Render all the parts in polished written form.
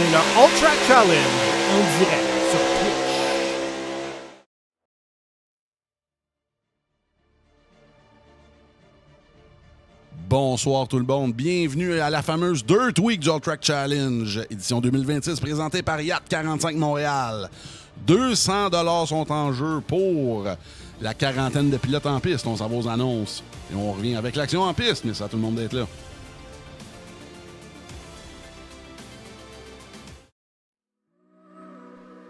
regardez le All Track Challenge en direct sur Twitch. Bonsoir tout le monde, bienvenue à la fameuse Dirt Week du All Track Challenge, édition 2026, présentée par Yacht 45 Montréal. 200 $ sont en jeu pour la quarantaine de pilotes en piste. On s'en va aux annonces et on revient avec l'action en piste, mais ça a tout le monde d'être là.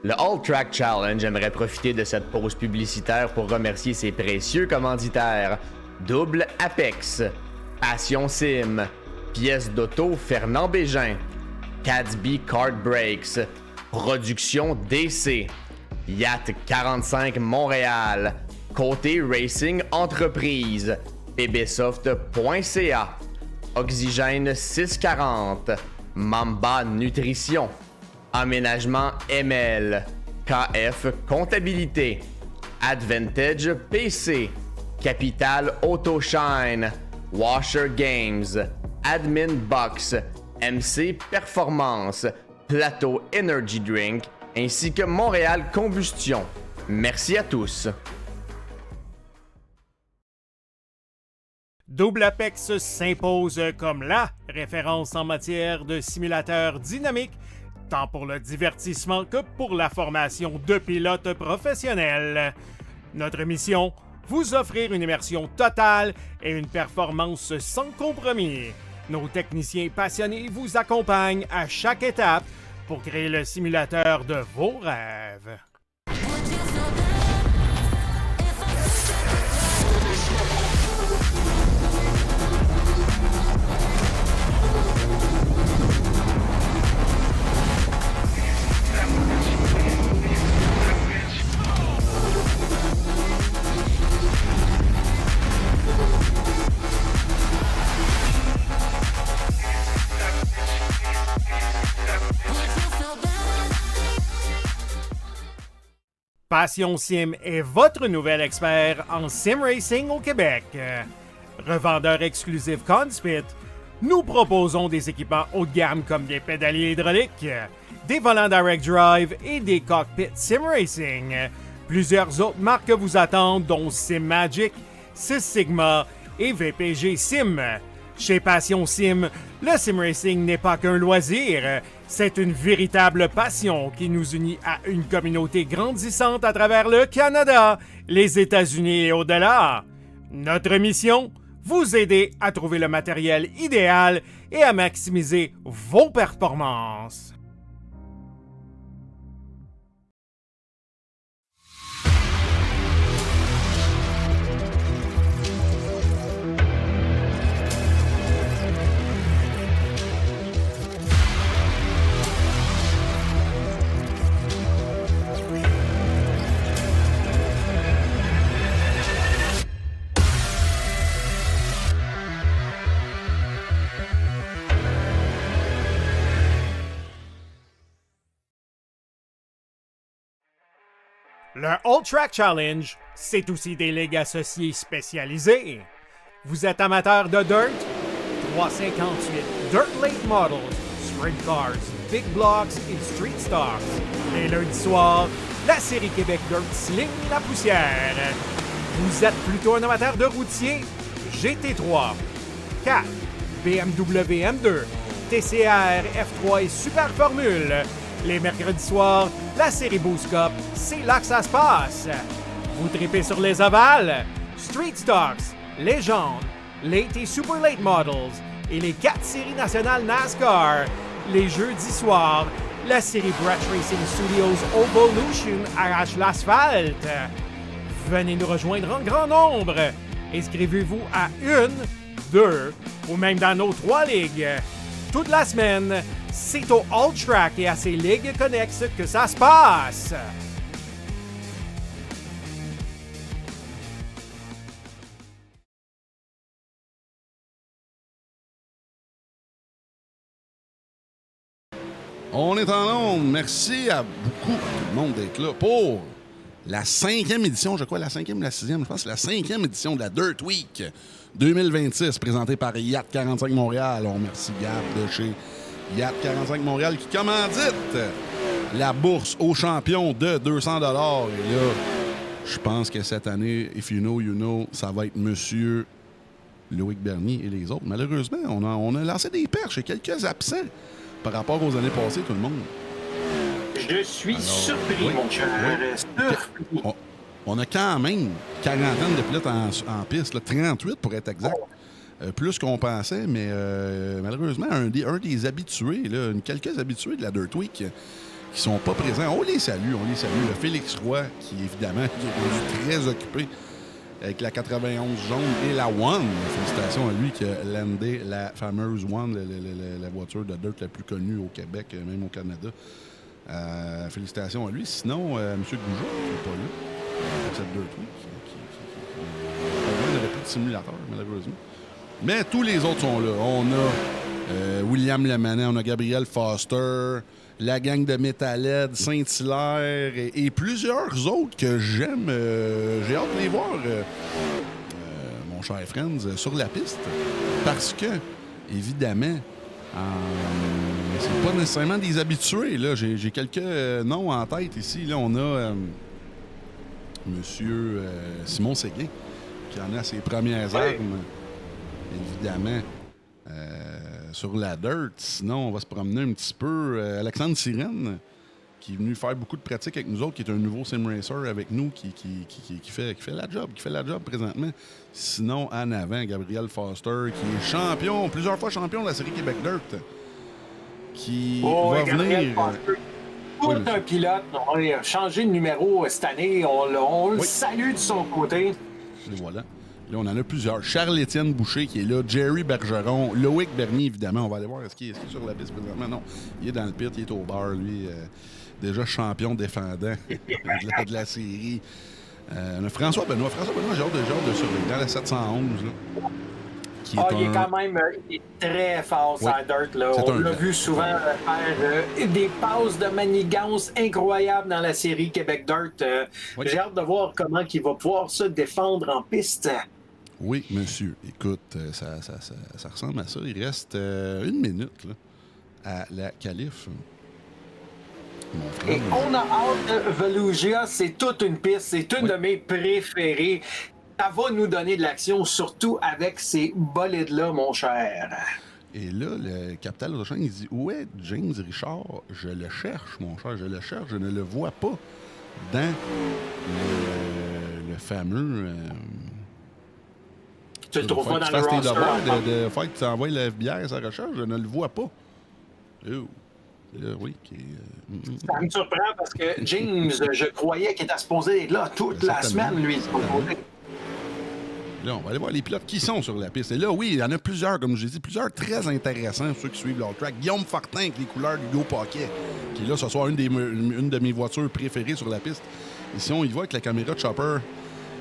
Le All Track Challenge aimerait profiter de cette pause publicitaire pour remercier ses précieux commanditaires. Double Apex, Passion Sim, Pièces d'auto Fernand Bégin, Cadsby Kart Brakes, Production DC, Yacht 45 Montréal, Côté Racing Entreprise, pbsoft.ca, Oxygène 640, Mamba Nutrition, Aménagement ML, KF Comptabilité, Advantage PC, Capital Autoshine, Washer Games, Admin Box, MC Performance, Plateau Energy Drink, ainsi que Montréal Combustion. Merci à tous. Double Apex s'impose comme la référence en matière de simulateurs dynamiques, tant pour le divertissement que pour la formation de pilotes professionnels. Notre mission, vous offrir une immersion totale et une performance sans compromis. Nos techniciens passionnés vous accompagnent à chaque étape pour créer le simulateur de vos rêves. Passion Sim est votre nouvel expert en sim racing au Québec. Revendeur exclusif Conspit, nous proposons des équipements haut de gamme comme des pédaliers hydrauliques, des volants direct drive et des cockpits sim racing. Plusieurs autres marques vous attendent, dont SimMagic, Six Sigma et VPG Sim. Chez Passion Sim, le sim racing n'est pas qu'un loisir, c'est une véritable passion qui nous unit à une communauté grandissante à travers le Canada, les États-Unis et au-delà. Notre mission, vous aider à trouver le matériel idéal et à maximiser vos performances. Le All Track Challenge, c'est aussi des ligues associées spécialisées. Vous êtes amateur de dirt? 358 Dirt Late Models, Sprint Cars, Big Blocks et Street Stocks. Et lundi soir, la série Québec Dirt sling la poussière. Vous êtes plutôt un amateur de routier? GT3, 4, BMW M2, TCR, F3 et Super Formule. Les mercredis soirs, la série Boost Cup, c'est là que ça se passe. Vous tripez sur les ovales, Street Stocks, Légende, Late et Super Late Models et les 4 séries nationales NASCAR. Les jeudis soirs, la série Brett Racing Studios Evolution arrache l'asphalte. Venez nous rejoindre en grand nombre. Inscrivez-vous à 1, 2 ou même dans nos 3 ligues. Toute la semaine, c'est au All Track et à ses ligues connexes que ça se passe. On est en onde. Merci à beaucoup de monde d'être là pour la 5e édition, je crois, la 5e ou la 6e, je pense que c'est la 5e édition de la Dirt Week 2026, présentée par Yacht 45 Montréal. On remercie Gab de chez Yacht 45 Montréal qui commandite la bourse aux champions de 200 $. Et là, je pense que cette année, if you know, you know, ça va être Monsieur Loïc Bernier et les autres. Malheureusement, on a lancé des perches et quelques absents par rapport aux années passées, tout le monde. Je suis surpris, mon cher. Surpris. On a quand même quarantaine de pilotes en piste, là, 38 pour être exact. Plus qu'on pensait, mais malheureusement, un des habitués, là, quelques habitués de la Dirt Week qui sont pas présents. On les salue. Le Félix Roy, qui évidemment est très occupé avec la 91 jaune et la One. Félicitations à lui qui a landé la fameuse One, la voiture de Dirt la plus connue au Québec, même au Canada. Félicitations à lui. Sinon, M. Goujon, qui n'est pas là, pour cette Dirt Week, il n'aurait plus de simulateur, malheureusement. Mais tous les autres sont là. On a William Lemanet, on a Gabriel Foster, la gang de Metalhead, Saint-Hilaire et plusieurs autres que j'aime. J'ai hâte de les voir, mon cher Friends, sur la piste. Parce que, évidemment, c'est pas nécessairement des habitués. Là. J'ai quelques noms en tête ici. Là, on a Monsieur Simon Séguin, qui en a ses premières armes. Évidemment, sur la dirt. Sinon, on va se promener un petit peu. Alexandre Sirène, qui est venu faire beaucoup de pratiques avec nous autres, qui est un nouveau sim racer avec nous, qui fait la job présentement. Sinon, en avant, Gabriel Foster, qui est plusieurs fois champion de la série Québec Dirt, qui va venir... Tout un pilote. On a changé de numéro cette année. On le salue de son côté. Et voilà. Là, on en a plusieurs. Charles-Étienne Boucher qui est là, Jerry Bergeron, Loïc Bernier, évidemment. On va aller voir, est-ce qu'il est sur la piste présentement? Non, il est dans le pit, il est au bar, lui, déjà champion défendant de la série. On a François Benoît, j'ai hâte de surveiller dans la 711. Là, il est quand même il est très fort sur la dirt. Là. On l'a vu souvent faire des passes de manigance incroyables dans la série Québec Dirt. J'ai hâte de voir comment il va pouvoir se défendre en piste. Oui, monsieur. Écoute, ça ressemble à ça. Il reste une minute là, à la qualif. Et on a hâte de Volusia. C'est toute une piste. C'est une de mes préférées. Ça va nous donner de l'action, surtout avec ces bolides-là, mon cher. Et là, le Capital Auto il dit « Où est James Richard? Je le cherche, mon cher, je le cherche. Je ne le vois pas dans le fameux... tu le trouves pas dans le roster? De faire que tu envoies le FBI à sa recherche, je ne le vois pas. Oh. Là, oui, ça me surprend parce que James, je croyais qu'il était supposé être là toute la semaine, lui. Là, on va aller voir les pilotes qui sont sur la piste. Et là, oui, il y en a plusieurs, comme je l'ai dit, plusieurs très intéressants, ceux qui suivent leur track. Guillaume Fortin avec les couleurs d'Hugo Paquet, qui est là ce soir une de mes voitures préférées sur la piste. Ici, on y va avec la caméra de Chopper.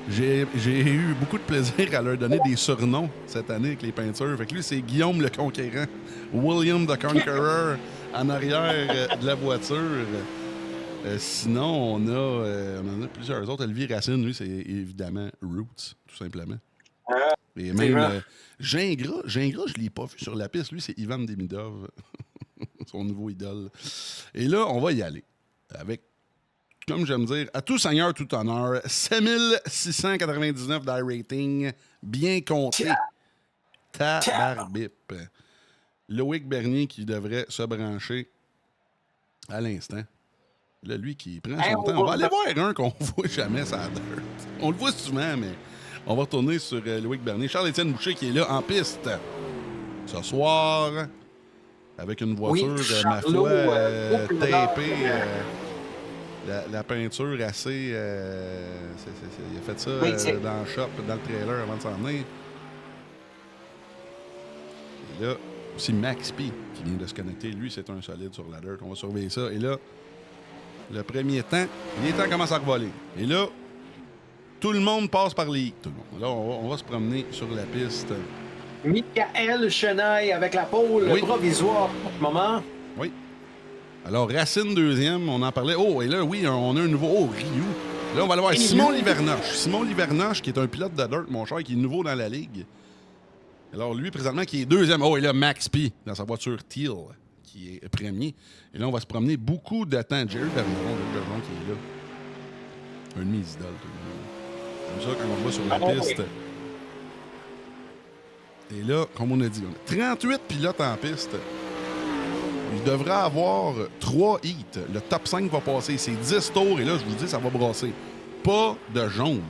J'ai eu beaucoup de plaisir à leur donner des surnoms cette année avec les peintures. Fait que lui, c'est Guillaume le Conquérant, William the Conqueror en arrière de la voiture. Sinon, on en a plusieurs autres. Olivier Racine, lui, c'est évidemment Roots, tout simplement. Et même Gingras, je ne l'ai pas vu sur la piste. Lui, c'est Ivan Demidov, son nouveau idole. Et là, on va y aller avec, comme j'aime dire, à tout seigneur, tout honneur, 7699 d'iRating, bien compté. Tabarbip. Loïc Bernier qui devrait se brancher à l'instant. Là, lui qui prend son temps. On va aller voir un qu'on voit jamais sur la dirt. On le voit souvent, mais on va retourner sur Loïc Bernier. Charles-Étienne Boucher qui est là en piste ce soir avec une voiture, ma foi, tapée. La peinture assez... il a fait ça dans le shop, dans le trailer avant de s'en venir. Et là, aussi Max P qui vient de se connecter. Lui, c'est un solide sur la dirt. On va surveiller ça. Et là, le premier temps, les temps commencent à revoler. Et là, tout le monde passe par les... Tout le monde. Là, on va se promener sur la piste. Michael Chenaille avec la pole provisoire pour le moment. Oui. Alors, Racine deuxième, on en parlait. Oh, et là, oui, on a un nouveau... Oh, Ryu. Là, on va aller voir Simon Livernoche. Simon Livernoche, qui est un pilote de dirt, mon cher, qui est nouveau dans la ligue. Alors, lui, présentement, qui est deuxième. Oh, et là, Max P, dans sa voiture Teal, qui est premier. Et là, on va se promener beaucoup de temps. Jerry Bergeron qui est là. Un de mes idoles, tout le monde. Comme ça, quand on va sur la piste. Et là, comme on a dit, on a 38 pilotes en piste. Il devrait avoir 3 hits. Le top 5 va passer. C'est 10 tours. Et là, je vous dis, ça va brasser. Pas de jaune.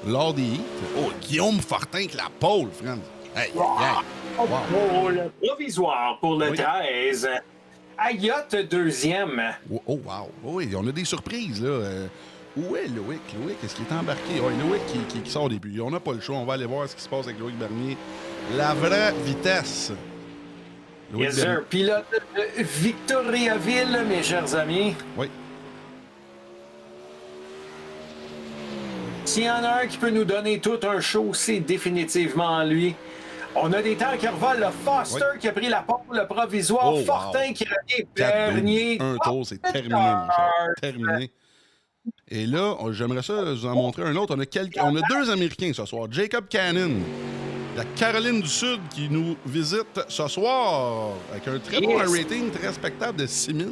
Lors des hits. Oh, Guillaume Fortin avec la pole, Franz. Hey, wow. Pour le provisoire pour le 13. Ayotte, deuxième. Oh, wow. Oui, on a des surprises, là. Où est Loïc? Loïc, est-ce qu'il est embarqué? Oui, Loïc qui sort des buts. On n'a pas le choix. On va aller voir ce qui se passe avec Loïc Bernier. La vraie vitesse. Loïc yes, sir. Pilote de Victoriaville, mes chers amis. Oui. S'il y en a un qui peut nous donner tout un show, c'est définitivement lui. On a des temps qui revolent. Le Foster qui a pris la pole, le provisoire. Fortin qui revient. Bernier. Un tour, c'est terminé, mon cher. Terminé. Et là, j'aimerais ça vous en montrer un autre. On a 2 Américains ce soir. Jacob Cannon, la Caroline du Sud, qui nous visite ce soir avec un très bon rating, très respectable de 6000.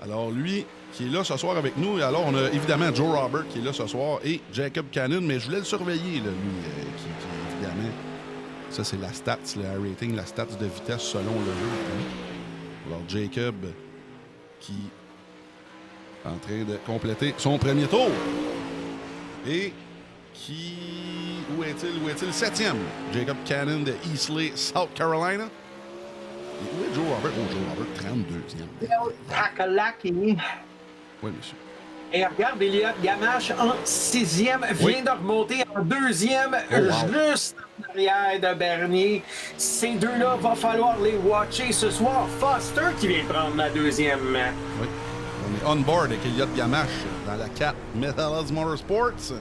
Alors, lui qui est là ce soir avec nous. Et alors, on a évidemment Joe Robert qui est là ce soir et Jacob Cannon, mais je voulais le surveiller, là, lui, qui évidemment... Ça, c'est la stats, le rating, la stats de vitesse selon le jeu. Hein? Alors, Jacob qui... en train de compléter son premier tour. Et qui... Où est-il? 7e. Jacob Cannon de Eastleigh, South Carolina. Et où est Joe Robert? Oh, Joe Robert, 32e. Oui, monsieur. Et regarde, Elliott Gamache en 6e vient de remonter en 2e, juste en arrière de Bernier. Ces deux-là, va falloir les watcher ce soir. Foster qui vient prendre la 2e. Oui. On est on board avec Elliott Gamache dans la 4 Metallus Motorsports.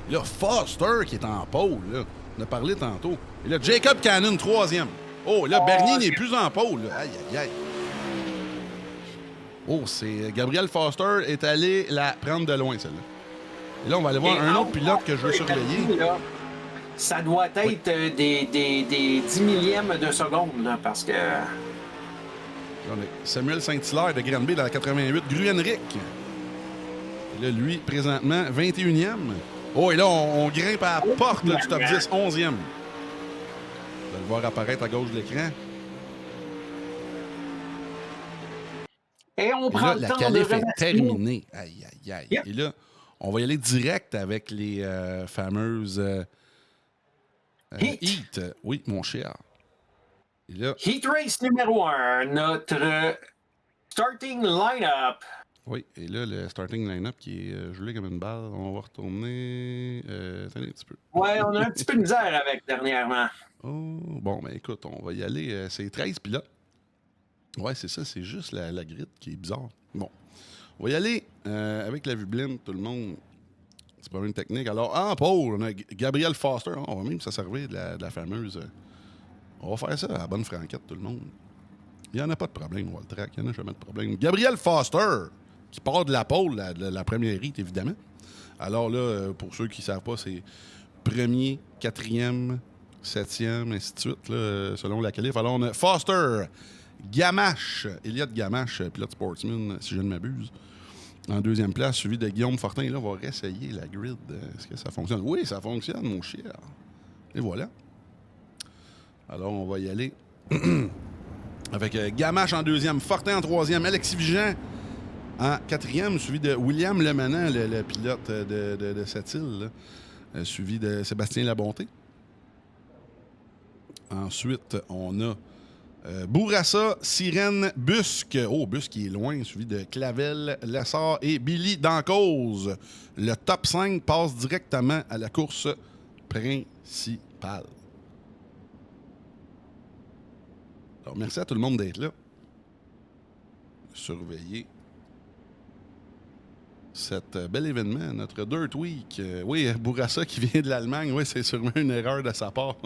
Et là, Foster qui est en pôle. Là. On a parlé tantôt. Et là, Jacob Cannon, 3e. Oh, là, Bernier n'est plus en pôle. Aïe, aïe, aïe. Oh, c'est Gabriel Foster est allé la prendre de loin, celle-là. Et là, on va aller voir un autre pilote que je veux surveiller. Là, ça doit être des 10 millièmes de seconde, là, parce que... Là, on a Samuel Saint-Hilaire de Granby dans la 88, Gruenric. Et là, lui, présentement, 21e. Oh, et là, on grimpe à la porte là, du top 10, 11e. Vous allez le voir apparaître à gauche de l'écran. Et on prend là, la qualif est terminée. Aïe, aïe, aïe. Yep. Et là, on va y aller direct avec les fameuses Heat. Oui, mon cher. Et là, Heat Race numéro 1, notre starting line-up. Oui, et là, le starting line-up qui est gelé comme une balle. On va retourner. Attendez un petit peu. Ouais, on a un petit peu de misère avec dernièrement. Oh, bon, ben écoute, on va y aller. C'est 13 pilotes. Ouais, c'est ça, c'est juste la grille qui est bizarre. Bon, on va y aller avec la vue blinde, tout le monde. C'est pas une technique. Alors, en pôle, on a Gabriel Foster. On va même se servir de la fameuse... on va faire ça à la bonne franquette, tout le monde. Il n'y en a pas de problème, Waltrack. Il n'y en a jamais de problème. Gabriel Foster, qui part de la pôle, la première hit, évidemment. Alors là, pour ceux qui ne savent pas, c'est premier, 4e, 7e, ainsi de suite, là, selon la qualif. Alors, on a Foster... Gamache, Elliott Gamache, pilote sportsman, si je ne m'abuse, en 2e place, suivi de Guillaume Fortin. Là, on va réessayer la grid. Est-ce que ça fonctionne? Oui, ça fonctionne, mon cher. Et voilà. Alors, on va y aller avec Gamache en 2e, Fortin en 3e, Alexis Vigent en 4e, suivi de William Lemanant, le pilote de cette île, là, suivi de Sébastien Labonté. Ensuite, on a Bourassa, Sirène, Busque. Oh, Busque qui est loin, suivi de Clavel, Lessard et Billy Dancause. Le top 5 passe directement à la course principale. Alors, merci à tout le monde d'être là. Surveillez cet bel événement, notre Dirt Week. Oui, Bourassa qui vient de l'Allemagne. Oui, c'est sûrement une erreur de sa part.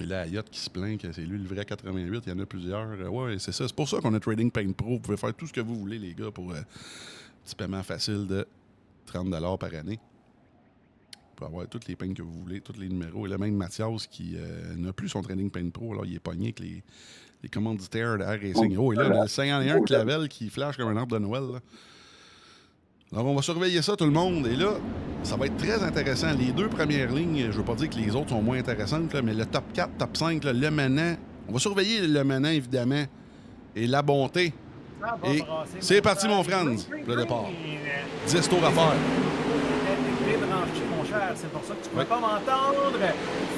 Et là, Ayotte qui se plaint que c'est lui le vrai 88. Il y en a plusieurs. Ouais, c'est ça. C'est pour ça qu'on a Trading Paint Pro. Vous pouvez faire tout ce que vous voulez, les gars, pour un petit paiement facile de 30$ par année. Vous peut avoir toutes les peignes que vous voulez, tous les numéros. Et là, même Mathias qui n'a plus son training paint pro, alors il est pogné avec les commanditaires de R-Racing. Oh, et là, on a le 51 Clavel qui flash comme un arbre de Noël. Là. Alors, on va surveiller ça, tout le monde. Et là, ça va être très intéressant. Les 2 premières lignes, je ne veux pas dire que les autres sont moins intéressantes, là, mais le top 4, top 5, là, Le Menant. On va surveiller Le Menant, évidemment. Et La Bonté. Et c'est parti, mon Franz, le départ. 10 tours à faire. Mon cher, c'est pour ça que tu ne peux pas m'entendre.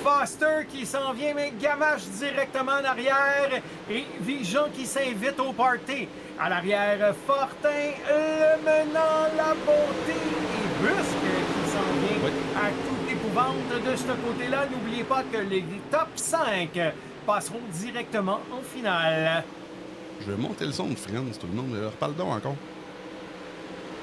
Foster qui s'en vient, mais Gamache directement en arrière. Et Vigeon qui s'invite au party. À l'arrière, Fortin, Le Menant, La Bonté et Busque qui s'en vient à toute épouvante de ce côté-là. N'oubliez pas que les top 5 passeront directement en finale. Je vais monter le son de Friends, tout le monde. Reparle donc encore.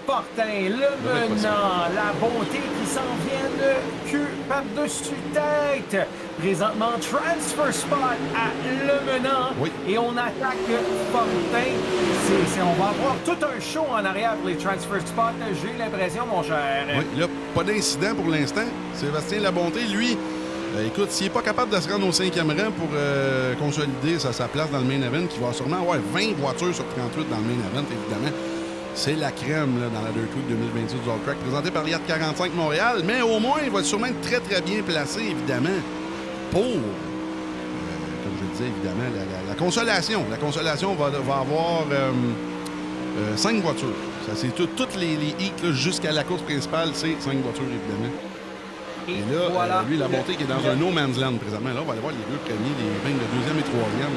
Fortin, Le Menant, La Bonté qui s'en viennent queue par-dessus tête. Présentement, transfer spot à Le Menant. Oui. Et on attaque Fortin. On va avoir tout un show en arrière pour les transfer spots, j'ai l'impression, mon cher. Oui, là, pas d'incident pour l'instant. Sébastien La Bonté, lui, écoute, s'il n'est pas capable de se rendre au 5e rang pour consolider sa place dans le main event, qui va sûrement avoir 20 voitures sur 38 dans le main event, évidemment. C'est la crème là, dans la Dirt Week 2026 du All Track, présenté par Yacht 45 Montréal. Mais au moins, il va sûrement être très, très bien placé, évidemment, pour, comme je le disais, évidemment, la consolation. La consolation va avoir 5 voitures. Ça, c'est toutes les heats là, jusqu'à la course principale, c'est 5 voitures, évidemment. Et là, voilà, lui, La Bonté qui est dans un no man's land présentement. Là, on va aller voir les 2 premiers, les rings de 2e et 3e.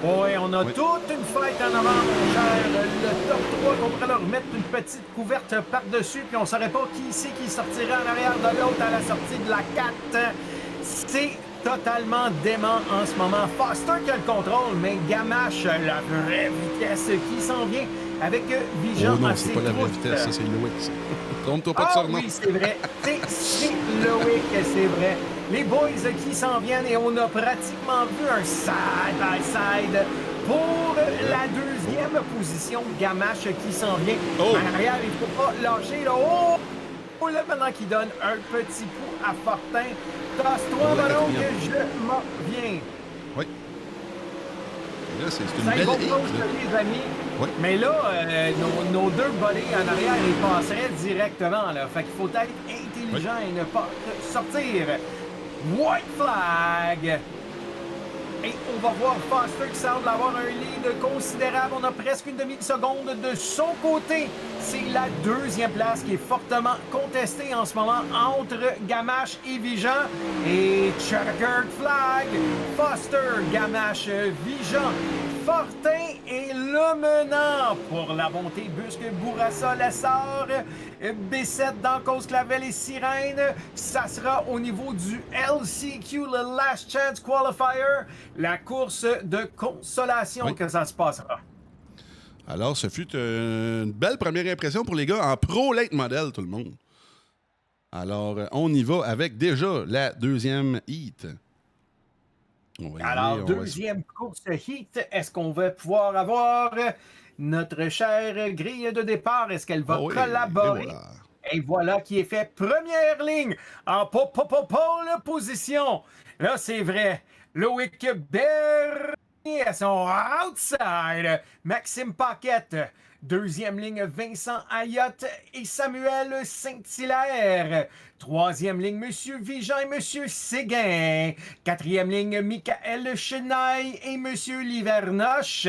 Oui, on a toute une fête en avant, mon cher. Le top 3, on pourrait leur mettre une petite couverte par-dessus, puis on ne saurait pas qui c'est qui sortirait en arrière de l'autre à la sortie de la 4. C'est totalement dément en ce moment. Foster qui a le contrôle, mais Gamache, la vraie vitesse qui s'en vient avec Vigeon. Oh non, c'est pas la vraie vitesse, ça, c'est Loïc. Trompe-toi pas de surnom. Oui, c'est vrai. C'est Loïc, c'est vrai. Les boys qui s'en viennent et on a pratiquement vu un side-by-side pour la 2e position. Gamache qui s'en vient. En arrière, il ne faut pas lâcher. Là. Oh, là, maintenant qui donne un petit coup à Fortin. Tasse-toi, ballon, que je m'en viens. Oui. Là, c'est une belle ligne, les amis. Oui. Mais là, nos 2 volets en arrière, ils passeraient directement. Là. Fait qu'il faut être intelligent et ne pas sortir. White flag! Et on va voir Foster qui semble avoir un lead considérable. On a presque une demi-seconde de son côté. C'est la 2e place qui est fortement contestée en ce moment entre Gamache et Vigeon. Et checkered flag. Foster, Gamache, Vigeon. Fortin et Le Menant pour La Bonté, Busque, Bourassa, Lessard, B7 dans Cause Clavel et Sirène. Ça sera au niveau du LCQ, le Last Chance Qualifier, la course de consolation que ça se passera. Alors, ce fut une belle première impression pour les gars en Pro Late Model, tout le monde. Alors, on y va avec déjà la 2e heat. Alors, 2e course heat, est-ce qu'on va pouvoir avoir notre chère grille de départ? Est-ce qu'elle va collaborer? Et voilà qui est fait. Première ligne en pole position. Là, c'est vrai. Loïc Bernier à son outside. Maxime Paquette. 2e ligne, Vincent Ayotte et Samuel Saint-Hilaire. 3e ligne, Monsieur Vigeon et Monsieur Séguin. 4e ligne, Michael Chenaille et Monsieur Livernoche.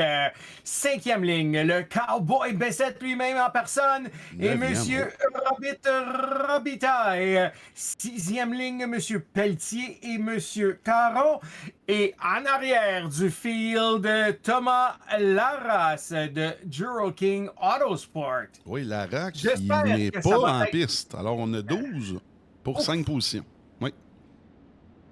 5e ligne, le Cowboy Bessette lui-même en personne et Monsieur Robitaille. 6e ligne, Monsieur Pelletier et Monsieur Caron. Et en arrière du field, Thomas Larras de Duro King Autosport. Oui, Larras qui n'est pas en piste. Alors, on a 12 pour 5 positions. Oui.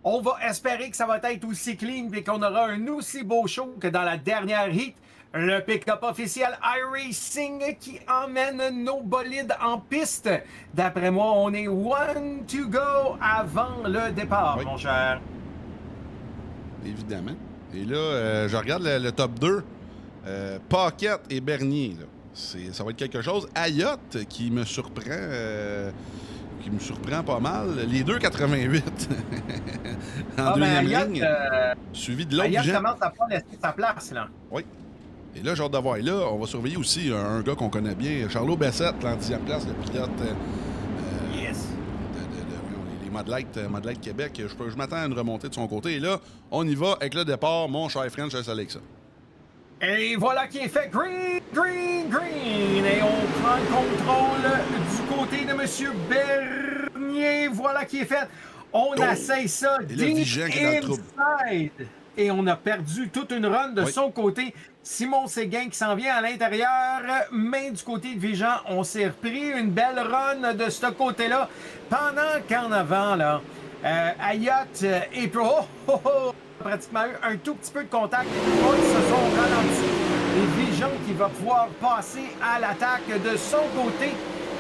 On va espérer que ça va être aussi clean et qu'on aura un aussi beau show que dans la dernière heat. Le pick-up officiel iRacing qui emmène nos bolides en piste. D'après moi, on est 1 to go avant le départ, mon cher. Évidemment. Et là, je regarde le top 2. Paquette et Bernier. Là. Ça va être quelque chose. Ayotte qui me surprend. qui me surprend pas mal. Les 2,88 en deuxième ligne, suivi de l'autre. Ayat commence à pas laisser sa place, là. Oui. Et là, j'ai hâte de voir. Et là, on va surveiller aussi un gars qu'on connaît bien, Charlot Bessette, en 10e place, le pilote Yes. les Mad Light Québec. Je m'attends à une remontée de son côté. Et là, on y va avec le départ. Mon cher French, je laisse aller avec ça. Et voilà qui est fait. Green, green, green. Et on prend le contrôle du côté de M. Bernier. Voilà qui est fait. On essaye ça. Et là, Vigent qui est dans le trouble. Et on a perdu toute une run de son côté. Simon Séguin qui s'en vient à l'intérieur. Mais du côté de Vigent, on s'est repris une belle run de ce côté-là. Pendant qu'en avant, là, Ayotte et pratiquement eu un tout petit peu de contact. Les boys se sont ralentis. Et Vigent qui va pouvoir passer à l'attaque de son côté.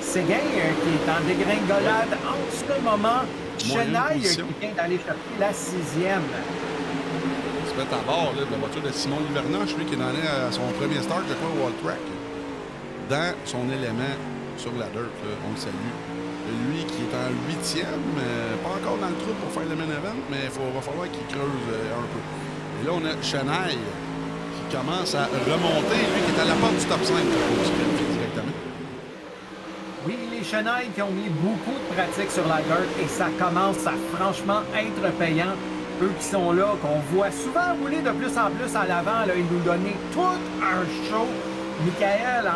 Séguin qui est en dégringolade en ce moment. Chenaille qui vient d'aller chercher la 6e. Se met à bord là, de la voiture de Simon Livernoche, lui qui en est à son premier start, je crois, au Wall Track. Dans son élément sur la dirt, là, on le salue. Lui qui est en 8e, pas encore dans le trou pour faire le main event, mais va falloir qu'il creuse un peu. Et là, on a Chenaille qui commence à remonter, lui qui est à la porte du top 5 directement. Oui, les Chenaille qui ont mis beaucoup de pratique sur la dirt et ça commence à franchement être payant. Eux qui sont là, qu'on voit souvent rouler de plus en plus à l'avant, là, ils nous donnaient tout un show. Michael,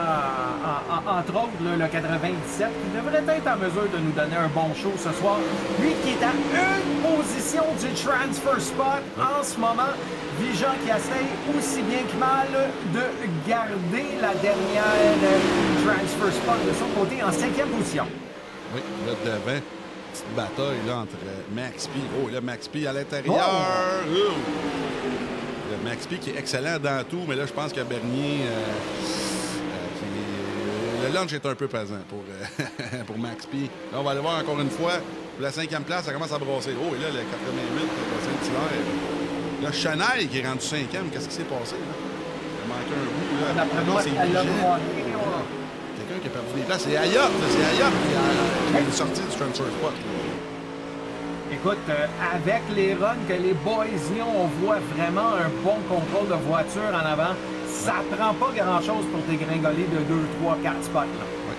entre autres, là, le 97, qui devrait être en mesure de nous donner un bon show ce soir. Lui qui est à une position du transfer spot en ce moment. Vigent qui essaye aussi bien que mal de garder la dernière transfer spot de son côté en 5e position. Oui, là devant. Petite bataille là, entre Max P. Oh, là, Max P à l'intérieur. Oh. Le Max P qui est excellent dans tout, mais là, je pense que Bernier, le lunch est un peu pesant pour Max P. Là, on va aller voir encore une fois. Pour la 5e place, ça commence à brasser. Oh, et là, le 88, le Chanel qui est rendu 5e. Qu'est-ce qui s'est passé, là? Il a manqué un bout, là. Non, c'est quelqu'un qui a perdu des places. C'est Ayotte, qui est sorti du transfer spot. Écoute, avec les runs que les boys y ont, on voit vraiment un bon contrôle de voiture en avant. Ça prend pas grand-chose pour dégringoler de 2, 3, 4 spots. Là. Oui.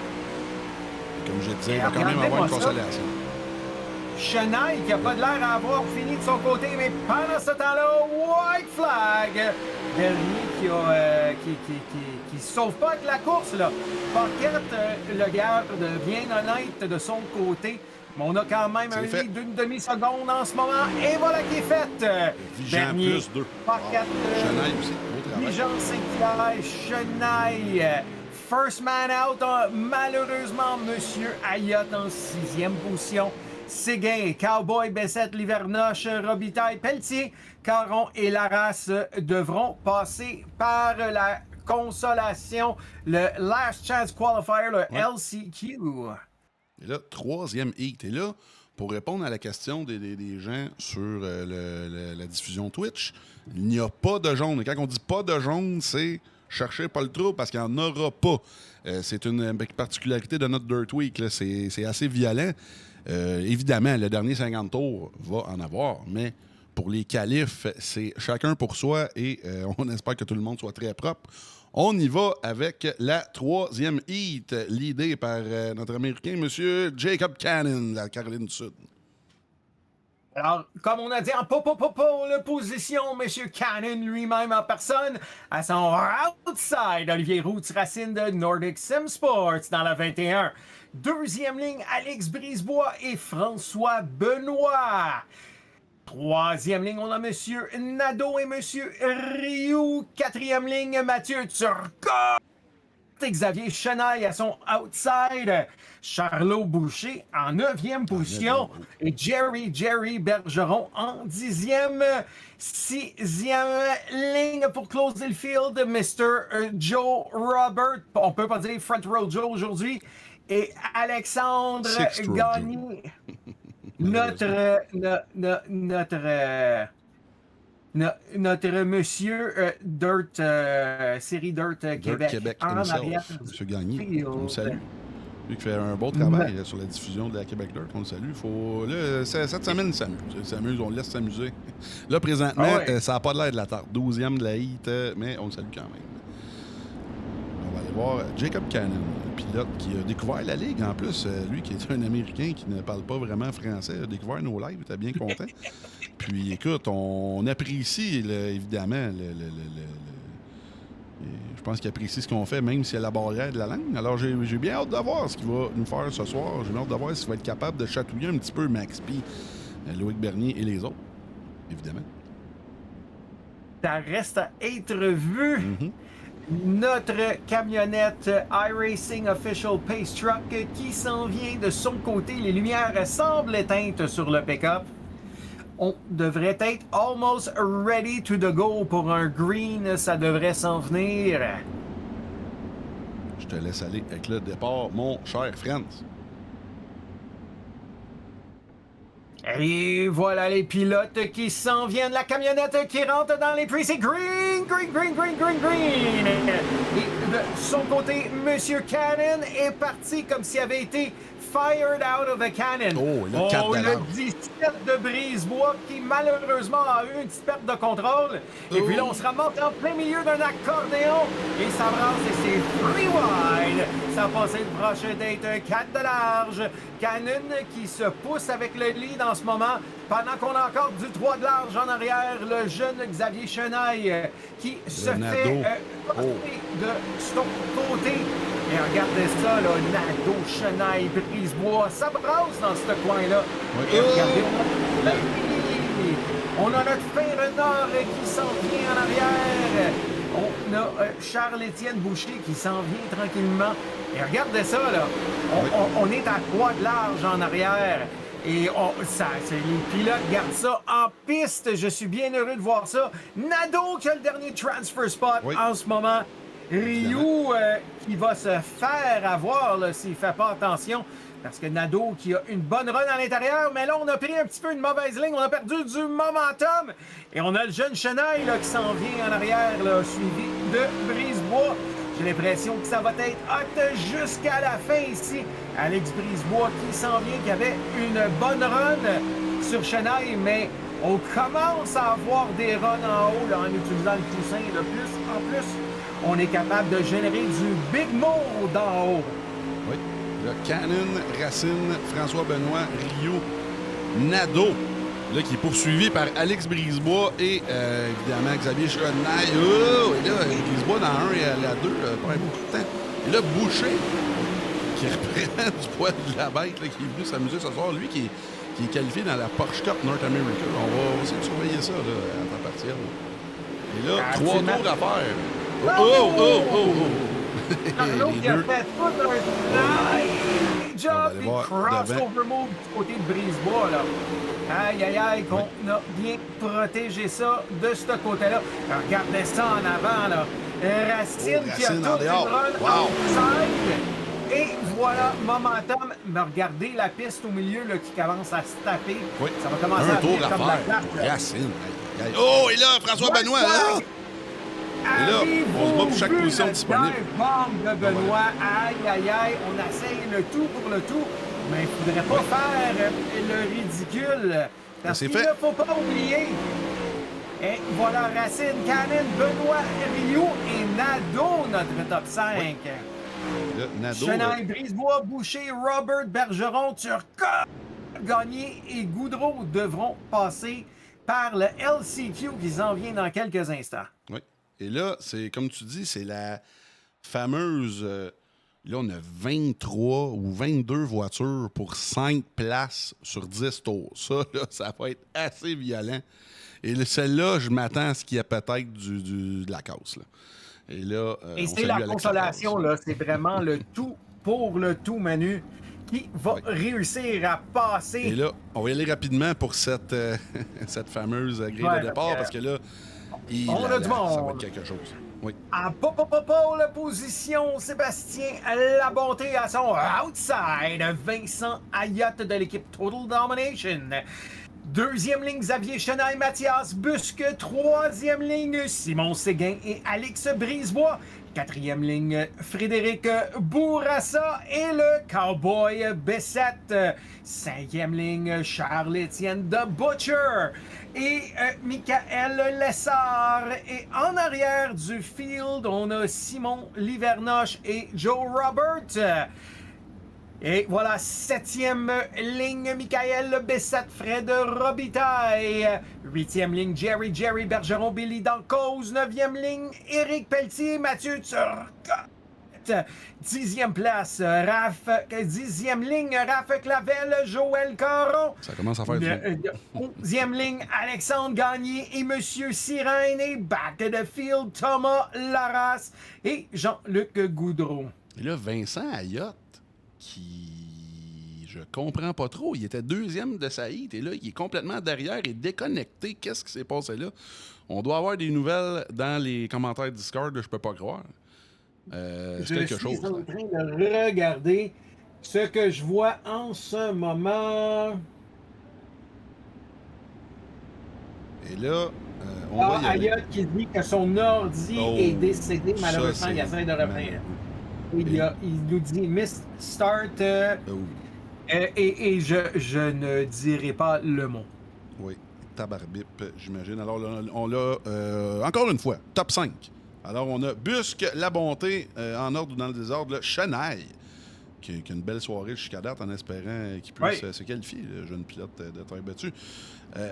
Comme je disais, il va quand même avoir une consolation. Chenaille qui n'a pas de l'air à avoir fini de son côté, mais pendant ce temps-là, white flag! Bernier qui se sauve pas avec la course, là. Paquette le garde bien honnête de son côté. Mais on a quand même un lead d'une demi-seconde en ce moment. Et voilà qui est fait. Bernier, plus 2. Paquette. Chenaille aussi. Vigent Saint-Pierre, Chenaille. First man out. Malheureusement, M. Ayotte en 6e position. Séguin, Cowboy, Bessette, Livernoche, Robitaille, Pelletier, Caron et Larras devront passer par la consolation, le Last Chance Qualifier, le LCQ. Et là, 3e heat. Et là, pour répondre à la question des gens sur la diffusion Twitch, il n'y a pas de jaune. Et quand on dit pas de jaune, c'est cherchez pas le trou parce qu'il n'y en aura pas. C'est une particularité de notre Dirt Week. C'est assez violent. Évidemment, le dernier 50 tours va en avoir, mais pour les qualifs, c'est chacun pour soi et on espère que tout le monde soit très propre. On y va avec la 3e heat, l'idée par notre Américain, M. Jacob Cannon, de la Caroline du Sud. Alors, comme on a dit en pole position, M. Cannon lui-même en personne, à son outside, Olivier Roux, racine de Nordic Sim Sports dans la 21. Deuxième ligne, Alex Brisebois et François Benoît. Troisième ligne, on a M. Nadeau et M. Rioux. Quatrième ligne, Mathieu Turcotte. Xavier Chenaille à son outside. Charlot Boucher en 9e position. Et Jerry Bergeron en 10e. 6e ligne pour closer le field, Mr. Joe Robert. On peut pas dire Front Row Joe aujourd'hui. Et Alexandre Gagné. Notre monsieur Dirt, série Dirt Québec. En arrière. Monsieur Gagné, on le salue. Lui qui fait un beau travail sur la diffusion de la Québec Dirt, on le salue. Là, cette semaine, il s'amuse, on le laisse s'amuser. Là, présentement, ça n'a pas l'air de la tarte. 12e de la heat, mais on le salue quand même. On va aller voir Jacob Cannon, pilote qui a découvert la Ligue. En plus, lui qui est un Américain qui ne parle pas vraiment français, a découvert nos lives, il était bien content. Puis écoute, on apprécie évidemment je pense qu'il apprécie ce qu'on fait, même s'il y a la barrière de la langue. Alors, j'ai bien hâte de voir ce qu'il va nous faire ce soir. J'ai bien hâte de voir s'il va être capable de chatouiller un petit peu Max P, Loïc Bernier et les autres, évidemment. Ça reste à être vu. Notre camionnette iRacing Official Pace Truck qui s'en vient de son côté. Les lumières semblent éteintes sur le pick-up. On devrait être almost ready to the go pour un green. Ça devrait s'en venir. Je te laisse aller avec le départ, mon cher Franz. Et voilà les pilotes qui s'en viennent. La camionnette qui rentre dans les prix. C'est green. Et de son côté, Monsieur Cannon est parti comme s'il avait été fired out of a cannon. Le 17 de Brisebois qui malheureusement a eu une petite perte de contrôle. Et puis là, on se ramasse en plein milieu d'un accordéon. Et ça brasse et c'est free wide. Ça a passé le prochain date 4 de large. Cannon qui se pousse avec le lead en ce moment. Pendant qu'on a encore du 3 de large en arrière, le jeune Xavier Chenaille qui se fait passer de son côté. Et regardez ça, là, Nadeau, Chenaille, Brisebois, ça brasse dans ce coin-là. Et regardez, on a notre fin renard qui s'en vient en arrière. On a Charles-Étienne Boucher qui s'en vient tranquillement. Et regardez ça, là. On est à 3 de large en arrière. Et les pilotes gardent ça en piste. Je suis bien heureux de voir ça. Nadeau qui a le dernier transfer spot en ce moment. Ryu qui va se faire avoir s'il ne fait pas attention. Parce que Nadeau qui a une bonne run à l'intérieur, mais là, on a pris un petit peu une mauvaise ligne. On a perdu du momentum. Et on a le jeune Chenaille qui s'en vient en arrière, là, suivi de Brisebois. J'ai l'impression que ça va être hot jusqu'à la fin ici. Alex Brisebois qui s'en vient, qui avait une bonne run sur Chenaille, mais on commence à avoir des runs en haut là, en utilisant le coussin. En plus, on est capable de générer du big mode en haut. Oui. Le Cannon, Racine, François Benoît, Rio, Nadeau, là, qui est poursuivi par Alex Brisebois et évidemment Xavier Chenaille. Et là, Brisebois dans 1 et à la 2, pas un beaucoup de temps. Et là, Boucher, qui représente du poids de la bête, là, qui est venu s'amuser ce soir. Lui qui est qualifié dans la Porsche Cup North America. On va essayer de surveiller ça là, à temps partiel. Et là, 3 tours à faire. Arnaud qui a fait tout un nice job et crossover move du côté de Brisebois, là. Aïe, qu'on a bien protégé ça de ce côté-là. Regardez ça en avant, là. Racine qui a tout une run outside. Et voilà, momentum. Mais regardez la piste au milieu là, qui commence à se taper. Oui. Ça va commencer un à tour faire comme la place. Racine. Et là, François Benoît, là. Et là, on se bat pour chaque position disponible. De Benoît. Aïe, on essaye le tout pour le tout, mais il ne faudrait pas faire le ridicule. Parce qu'il ne faut pas oublier. Et voilà, Racine, Cannon, Benoît, Rio et Nadeau, notre top 5. Oui. Chenaille, Brisebois, Boucher, Robert, Bergeron, Turcotte, Gagné et Goudreau devront passer par le LCQ qui s'en vient dans quelques instants. Oui. Et là, c'est comme tu dis, c'est la fameuse... là, on a 23 ou 22 voitures pour 5 places sur 10 tours. Ça, là, ça va être assez violent. Et celle-là, je m'attends à ce qu'il y ait peut-être de la casse. Là. Et là, et c'est la consolation, là. C'est vraiment le tout pour le tout, Manu, qui va réussir à passer. Et là, on va y aller rapidement pour cette fameuse grille de départ, parce que là, on a du monde. Ça va être quelque chose. Oui. En la position, Sébastien Labonté à son outside. Vincent Ayotte de l'équipe Total Domination. Deuxième ligne, Xavier Chenaille, Mathias Busque. Troisième ligne, Simon Séguin et Alex Brisebois. Quatrième ligne, Frédéric Bourassa et le Cowboy Bessette. Cinquième ligne, Charles-Étienne The Butcher et Michael Lessard. Et en arrière du field, on a Simon Livernoche et Joe Robert. Et voilà, septième ligne, Michael Bessette, Fred Robitaille. Huitième ligne, Jerry Bergeron, Billy Dancause. Neuvième ligne, Éric Pelletier, Mathieu Turcotte. Dixième place, dixième ligne, Raph Clavel, Joël Caron. Ça commence à faire du Onzième ligne, Alexandre Gagné et Monsieur Sirène. Et back of the field, Thomas Larras et Jean-Luc Goudreau. Et là, Vincent Ayotte, qui... je comprends pas trop. Il était deuxième de sa hit et là, il est complètement derrière et déconnecté. Qu'est-ce qui s'est passé là? On doit avoir des nouvelles dans les commentaires Discord, je peux pas croire. C'est quelque chose. Je suis en train de regarder ce que je vois en ce moment. Et là, on va y aller. Ayotte qui dit que son ordi est décédé. Malheureusement, il essaie de revenir. Il nous dit Miss Start et je ne dirai pas le mot. Oui, tabarbip, j'imagine. Alors là, on l'a encore une fois, top 5. Alors on a Busque, La Bonté, en ordre ou dans le désordre, là, Chenaille, qui a une belle soirée jusqu'à date en espérant qu'il puisse se qualifier, le jeune pilote de terre battue.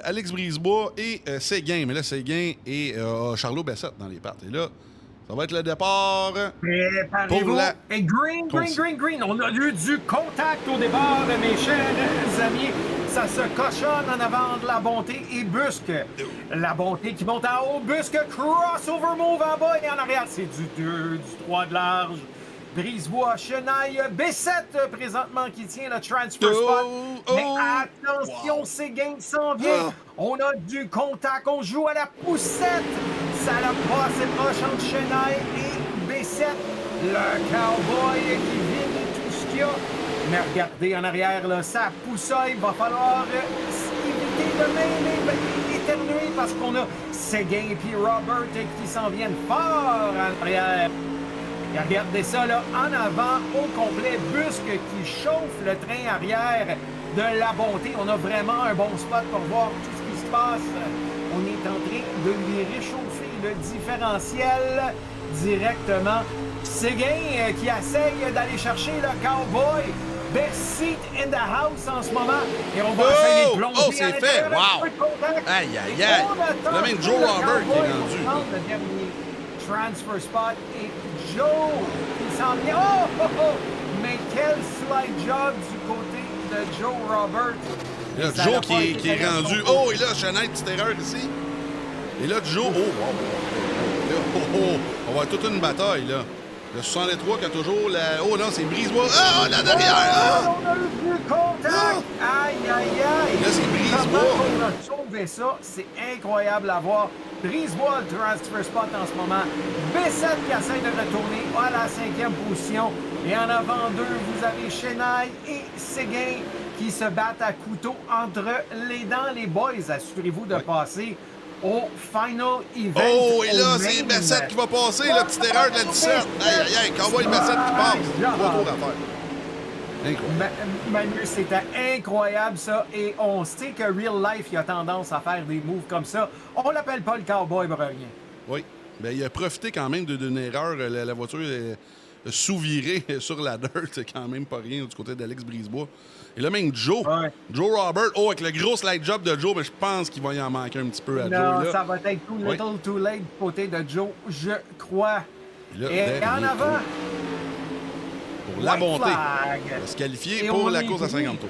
Alex Brisebois et Séguin. Mais là, Séguin et Charlot Bessette dans les pattes. Et là, ça va être le départ. Préparez-vous. Et green. On a eu du contact au départ, mes chers amis. Ça se cochonne en avant de La Bonté et Busque. La Bonté qui monte en haut. Busque, crossover move en bas et en arrière. C'est du 2, du 3 de large. Brisebois, Chenaille, Bessette présentement qui tient le transfer spot. Mais attention, Séguin s'en vient. On a du contact, on joue à la poussette. Ça la passe et proche entre Chenaille et Bessette. Le cowboy qui vit tout ce qu'il y a. Mais regardez en arrière, là, ça pousse, il va falloir éviter de même éternuer parce qu'on a Séguin et puis Robert qui s'en viennent fort en arrière. Et regardez ça, là, en avant, au complet, Busque qui chauffe le train arrière de La Bonté. On a vraiment un bon spot pour voir tout ce qui se passe. On est en train de lui réchauffer le différentiel directement. Séguin qui essaye d'aller chercher le cowboy. Best seat in the house en ce moment. Et on va essayer de plonger. Oh, c'est fait! Wow! Aïe, aïe, aïe! Le même Joe Robert qui est rendu. Le dernier transfer spot et Joe qui s'en vient. Oh! Mais quel slide job du côté de Joe Robert. Là, Joe qui est rendu. Oh, et là, Chanette, petite erreur ici. Et là, Joe. Oh, wow. Là, on va avoir toute une bataille, là. Le 63 qui a toujours la. Oh non, c'est Brisebois. Ah, là derrière! Ah! On a eu du contact! Aïe, aïe, aïe! Là, c'est Brisebois. Comment on a sauvé ça? C'est incroyable à voir. Brisebois, le transfer spot en ce moment. Bessette qui essaie de retourner à la 5e position. Et en avant d'eux, vous avez Chenaille et Séguin qui se battent à couteau entre les dents. Les boys, assurez-vous de passer au final event. Oh, et là, c'est Bessette qui va passer, la petite erreur de la 17. Aïe, aïe, aïe, Cowboy Bessette qui passe. Pas trop d'affaires. Manu, c'était incroyable ça. Et on sait que Real Life, il a tendance à faire des moves comme ça. On l'appelle pas le Cowboy pour rien. Oui. Ben, il a profité quand même d'une erreur. La voiture est sous-virée sur la dirt. C'est quand même pas rien du côté d'Alex Brisebois. Et là, même Joe. Ouais. Joe Robert. Oh, avec le gros slide job de Joe, mais je pense qu'il va y en manquer un petit peu à Joe. Non, ça va être too little, too late du côté de Joe, je crois. Et en avant. Pour La Bonté. Il va se qualifier pour la course à 50 tours.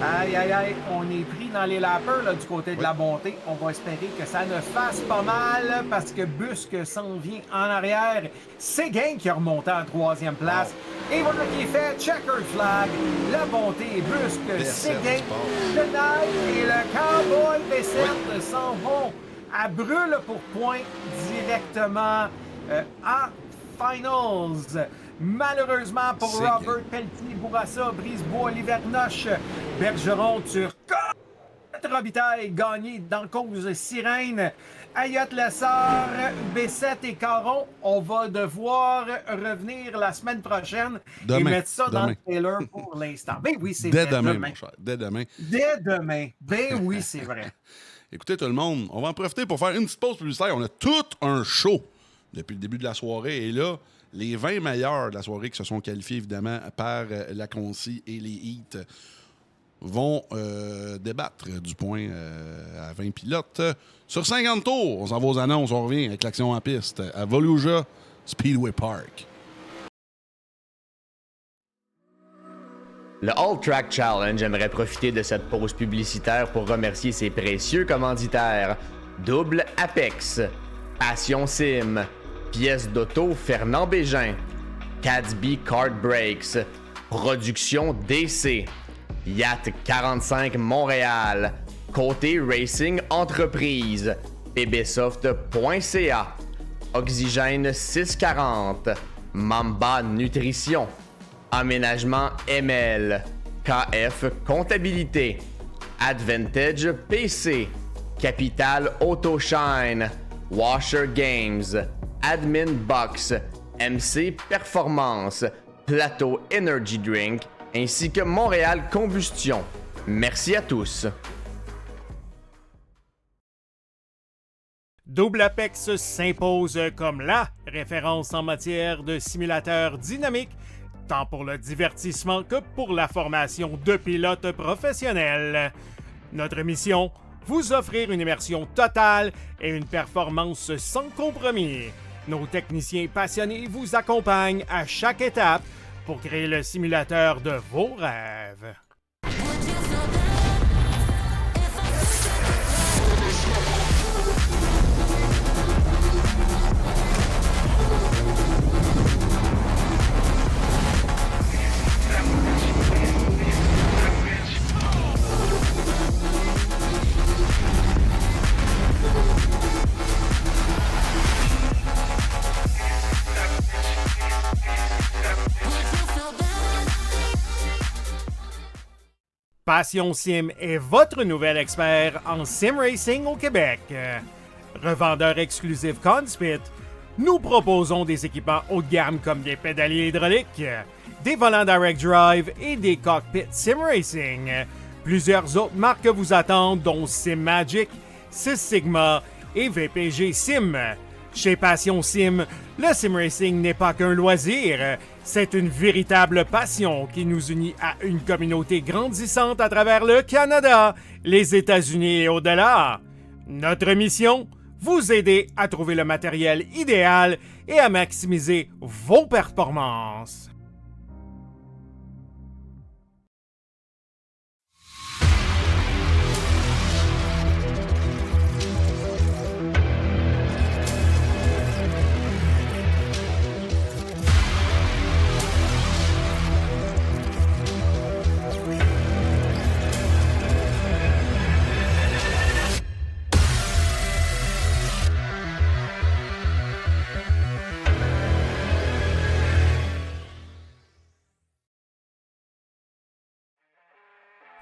Aïe, aïe, aïe. On est pris dans les lappers là, du côté de La Bonté. On va espérer que ça ne fasse pas mal parce que Busque s'en vient en arrière. Séguin qui a remonté en 3e place. Et voilà qui est fait. Checkered flag. La Bonté, Busque, Séguin, Chenaille et le Cowboy Bessette s'en vont à brûle pour point directement en finals. Malheureusement pour Robert Pelletier, Bourassa, Brisebois, Livernoche, Bergeron, Turcotte Matt Robitaille gagné dans cause Sirène. Ayot Lessard, B7 et Caron, on va devoir revenir la semaine prochaine et mettre ça dans le trailer pour l'instant. Ben oui, c'est vrai. Dès demain, mon cher. Dès demain. Dès demain. Ben oui, c'est vrai. Écoutez, tout le monde, on va en profiter pour faire une petite pause publicitaire. On a tout un show depuis le début de la soirée. Et là, les 20 meilleurs de la soirée qui se sont qualifiés, évidemment, par la Conci et les Heat vont débattre du point à 20 pilotes. Sur 50 tours, on s'en va aux annonces, on revient avec l'action en piste à Volusia Speedway Park. Le All Track Challenge aimerait profiter de cette pause publicitaire pour remercier ses précieux commanditaires. Double Apex, Passion Sim, Pièces d'auto Fernand Bégin, Cadsby Kart Brakes, Production DC, Yacht 45 Montréal, Côté Racing Entreprise, pbsoft.ca, Oxygène 640, Mamba Nutrition, Aménagement ML, KF Comptabilité, Advantage PC, Capital Autoshine, Washer Games, Admin Box, MC Performance, Plateau Energy Drink, ainsi que Montréal Combustion. Merci à tous. Double Apex s'impose comme la référence en matière de simulateurs dynamiques, tant pour le divertissement que pour la formation de pilotes professionnels. Notre mission, vous offrir une immersion totale et une performance sans compromis. Nos techniciens passionnés vous accompagnent à chaque étape pour créer le simulateur de vos rêves. Passion Sim est votre nouvel expert en sim racing au Québec. Revendeur exclusif Conspit, nous proposons des équipements haut de gamme comme des pédaliers hydrauliques, des volants direct drive et des cockpits sim racing. Plusieurs autres marques vous attendent, dont Sim Magic, Six Sigma et VPG Sim. Chez Passion Sim, le sim racing n'est pas qu'un loisir, c'est une véritable passion qui nous unit à une communauté grandissante à travers le Canada, les États-Unis et au-delà. Notre mission, vous aider à trouver le matériel idéal et à maximiser vos performances.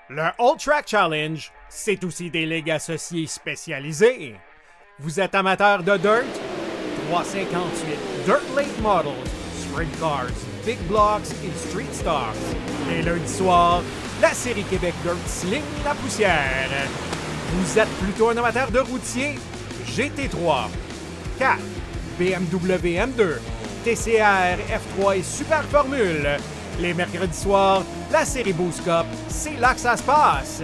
Le All Track Challenge, c'est aussi des ligues associées spécialisées. Vous êtes amateur de dirt? 358 Dirt Late Models, Sprint Cars, Big Blocks et Street Stocks. Les lundis soirs, la série Québec Dirt sling la poussière. Vous êtes plutôt un amateur de routier? GT3, 4, BMW M2, TCR, F3 et Super Formule. Les mercredis soirs, la série Boost Cup, c'est là que ça se passe.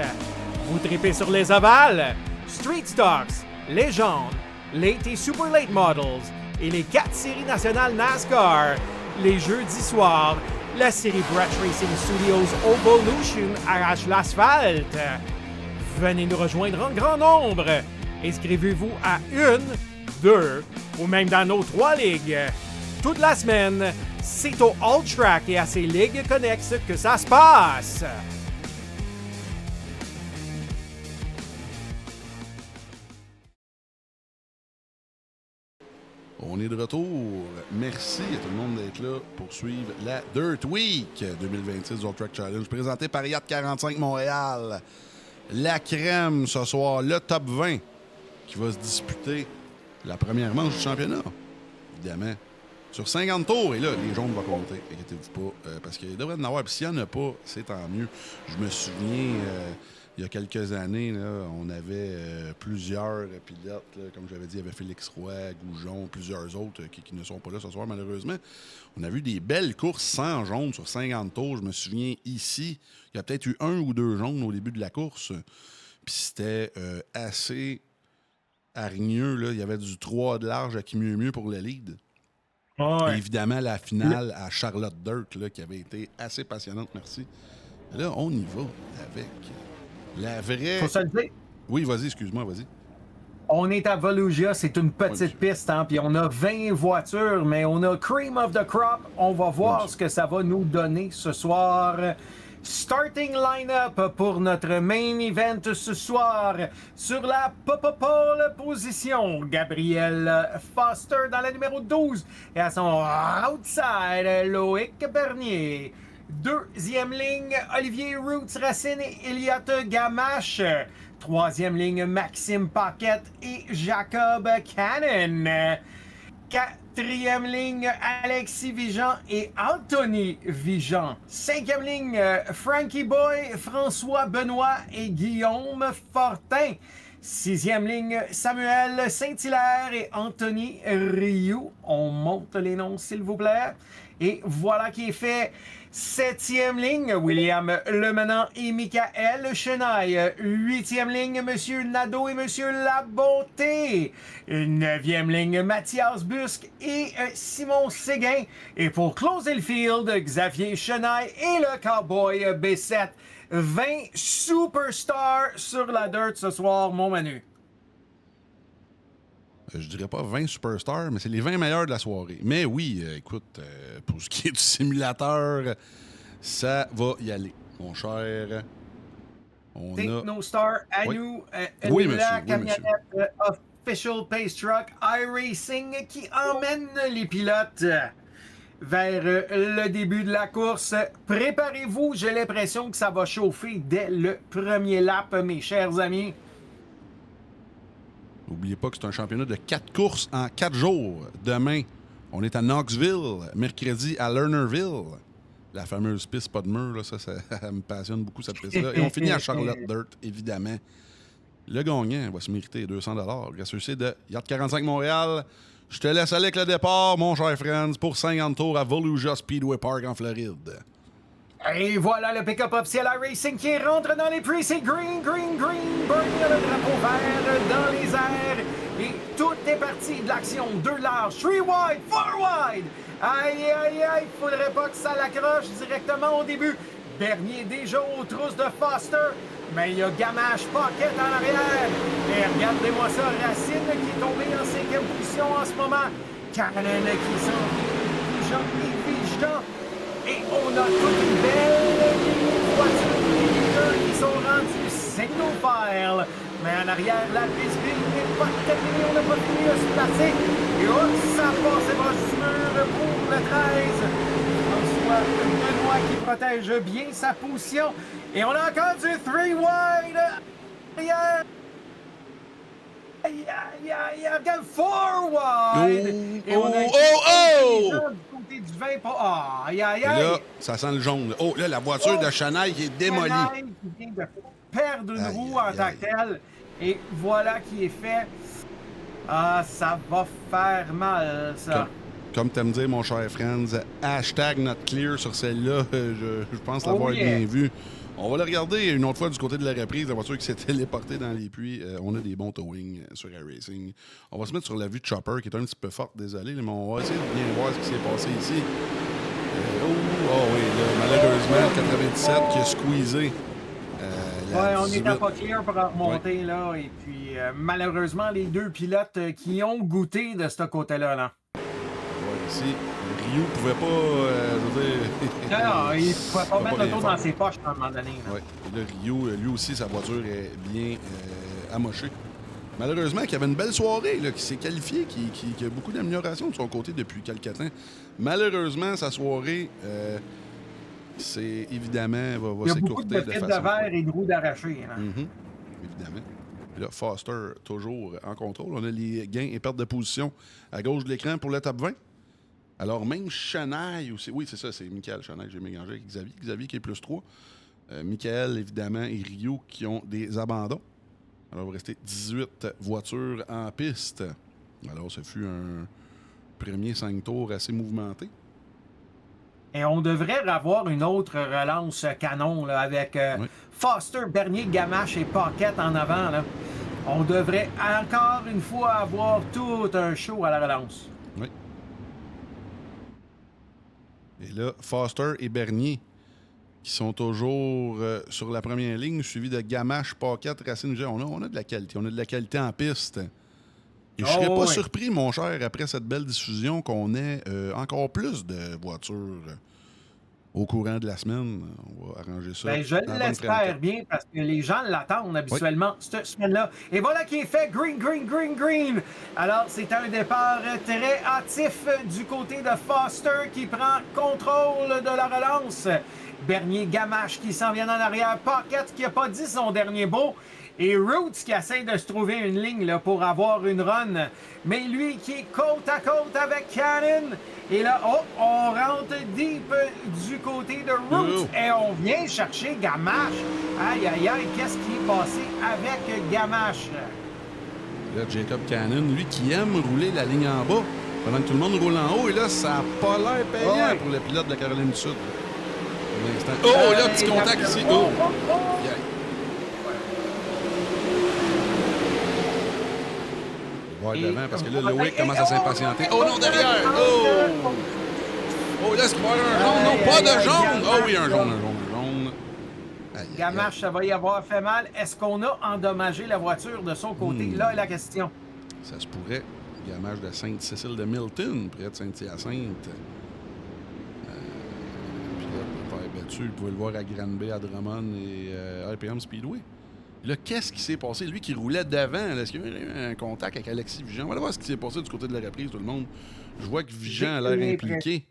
Vous tripez sur les ovales? Street Stocks, Légende, Late et Super Late Models et les 4 séries nationales NASCAR. Les jeudis soirs, la série Brett Racing Studios Evolution arrache l'asphalte. Venez nous rejoindre en grand nombre. Inscrivez-vous à 1, 2 ou même dans nos 3 ligues. Toute la semaine, c'est au All Track et à ses ligues connexes que ça se passe. On est de retour. Merci à tout le monde d'être là pour suivre la Dirt Week 2026 du All Track Challenge, présenté par Yacht 45 Montréal. la crème ce soir, le top 20 qui va se disputer la première manche du championnat, évidemment. Sur 50 tours, et là, les jaunes vont compter, inquiétez-vous pas, parce qu'il devrait en avoir. Puis s'il n'y en a pas, c'est tant mieux. Je me souviens, il y a quelques années, là, on avait plusieurs pilotes, là, comme j'avais dit, il y avait Félix Roy, Goujon, plusieurs autres qui ne sont pas là ce soir, malheureusement. On a vu des belles courses sans jaunes sur 50 tours. Je me souviens ici, il y a peut-être eu 1 ou 2 jaunes au début de la course. Puis c'était assez hargneux, là. Il y avait du 3 de large à qui mieux pour le lead. Oh ouais. Et évidemment, la finale à Charlotte Dirt, là, qui avait été assez passionnante, merci. Là, on y va avec la vraie... Faut se le dire. Oui, vas-y, excuse-moi, vas-y. On est à Volusia, c'est une petite piste, hein, puis on a 20 voitures, mais on a Cream of the Crop. On va voir ce que ça va nous donner ce soir. Starting line-up pour notre main event ce soir. Sur la pole position, Gabriel Foster dans la numéro 12. Et à son outside, Loïc Bernier. Deuxième ligne, Olivier Roots Racine et Elliott Gamache. Troisième ligne, Maxime Paquette et Jacob Cannon. Quatrième ligne, Alexis Vigeant et Anthony Vigeant. Cinquième ligne, Frankie Boy, François Benoît et Guillaume Fortin. Sixième ligne, Samuel Saint-Hilaire et Anthony Rioux. On monte les noms, s'il vous plaît. Et voilà qui est fait. Septième ligne, William Lemenant et Michael Chenaille. Huitième ligne, Monsieur Nadeau et Monsieur Labonté. Neuvième ligne, Mathias Busque et Simon Séguin. Et pour closer le field, Xavier Chenaille et le Cowboy B7. 20 superstars sur la dirt ce soir, mon Manu. Je dirais pas 20 superstars, mais c'est les 20 meilleurs de la soirée. Mais oui, écoute, pour ce qui est du simulateur, ça va y aller, mon cher. On a... nos stars à nous. Oui, la monsieur, camionnette Official Pace Truck iRacing qui emmène les pilotes vers le début de la course. Préparez-vous, j'ai l'impression que ça va chauffer dès le premier lap, mes chers amis. N'oubliez pas que c'est un championnat de 4 courses en 4 jours. Demain, on est à Knoxville. Mercredi, à Lernerville. La fameuse piste pas de mur, là, ça me passionne beaucoup, cette piste-là. Et on finit à Charlotte Dirt, évidemment. Le gagnant va se mériter 200 $. Grâce au de Yacht 45 Montréal. Je te laisse aller avec le départ, mon cher Franz, pour 50 tours à Volusia Speedway Park en Floride. Et voilà le pick-up officiel iRacing qui rentre dans les precincts. Green. Bernie a le drapeau vert dans les airs. Et tout est parti de l'action. 2 larges, 3 wide, 4 wide. Aïe, faudrait pas que ça l'accroche directement au début. Bernier déjà aux trousses de Foster. Mais il y a Gamache Pocket en arrière. Et regardez-moi ça, Racine qui est tombé en 5e position en ce moment. Cannon qui s'en vient. Vigeant. Et on a toute une belle voiture qui sont rendus single file. Mais en arrière, la piste n'est pas terminée. On n'a pas fini de se placer. Et hop, ça passe proche du mur pour le 13. François Benoît qui protège bien sa position. Et on a encore du 3 wide. Arrière. Regarde, 4 wide. Et on a du côté du 20. Aïe. Et là, ça sent le jaune. Oh, là, la voiture de Chanel qui est démolie. Chanel qui vient de perdre une roue en tant que telle. Et voilà qui est fait. Ah, ça va faire mal, ça. Comme t'aimes dire, mon cher Franz, hashtag not clear sur celle-là. Je pense l'avoir bien vu. On va le regarder une autre fois du côté de la reprise, la voiture qui s'est téléportée dans les puits. On a des bons towing sur iRacing. On va se mettre sur la vue de Chopper, qui est un petit peu forte, désolé, mais on va essayer de bien voir ce qui s'est passé ici. Oui, là, malheureusement, 97 qui a squeezé. On n'était pas clair pour remonter, là. Et puis, malheureusement, les deux pilotes qui ont goûté de ce côté-là, là. Ici, Ryu pouvait pas, non, il pouvait pas mettre l'auto dans ses poches à un moment donné. Oui, et là, Ryu, lui aussi, sa voiture est bien amochée. Malheureusement, qu'il y avait une belle soirée, là, qui s'est qualifiée, qui a beaucoup d'améliorations de son côté depuis quelques temps. Malheureusement, sa soirée c'est évidemment va Il y a beaucoup de s'écourter fils de façon. verre et de roues d'arraché. Hein. Évidemment. Puis là, Foster, toujours en contrôle. On a les gains et pertes de position à gauche de l'écran pour le top 20. Alors, même Chenaille aussi. Oui, c'est ça, c'est Michael Chenaille que j'ai mélangé avec Xavier. Xavier qui est plus 3. Michael, évidemment, et Rio qui ont des abandons. Alors, il va rester 18 voitures en piste. Alors, ce fut un premier 5 tours assez mouvementé. Et on devrait avoir une autre relance canon là, avec Foster, Bernier, Gamache et Paquette en avant. Là. On devrait encore une fois avoir tout un show à la relance. Oui. Et là, Foster et Bernier qui sont toujours sur la première ligne, suivi de Gamache, Paquette, Racine. On a de la qualité. On a de la qualité en piste. Et je ne serais pas surpris, mon cher, après cette belle diffusion, qu'on ait encore plus de voitures au courant de la semaine. On va arranger ça. Ben, je l'espère bien parce que les gens l'attendent habituellement cette semaine-là. Et voilà qui est fait. Green, green, green, green. Alors, c'est un départ très hâtif du côté de Foster qui prend contrôle de la relance. Bernier, Gamache qui s'en vient en arrière. Paquette qui n'a pas dit son dernier mot. Et Roots qui essaie de se trouver une ligne là, pour avoir une run. Mais lui qui est côte à côte avec Cannon. Et là, on rentre deep du côté de Roots. Et on vient chercher Gamache. Aïe, aïe, aïe, qu'est-ce qui est passé avec Gamache? Là, Jacob Cannon, lui qui aime rouler la ligne en bas, pendant que tout le monde roule en haut. Et là, ça n'a pas l'air payant pour le pilote de la Caroline du Sud. Pour l'instant. Oh, là, petit contact ici. Oh! Yeah. Va de l'avant parce que là, Loïc commence à s'impatienter. Oh non, derrière! Oh! Oh, là, est-ce qu'il va y avoir un jaune? Non, pas de jaune! Oh oui, un jaune. Gamache, ça va y avoir fait mal. Est-ce qu'on a endommagé la voiture de son côté? Là est la question. Ça se pourrait. Gamache de Sainte-Cécile de Milton, près de Saint-Hyacinthe. Puis là, le père battu, vous pouvez le voir à Granby, à Drummond et RPM Speedway. Là, qu'est-ce qui s'est passé? Lui qui roulait devant, est-ce qu'il y a eu un contact avec Alexis Vigent? On va voir ce qui s'est passé du côté de la reprise, tout le monde. Je vois que Vigent a l'air impliqué.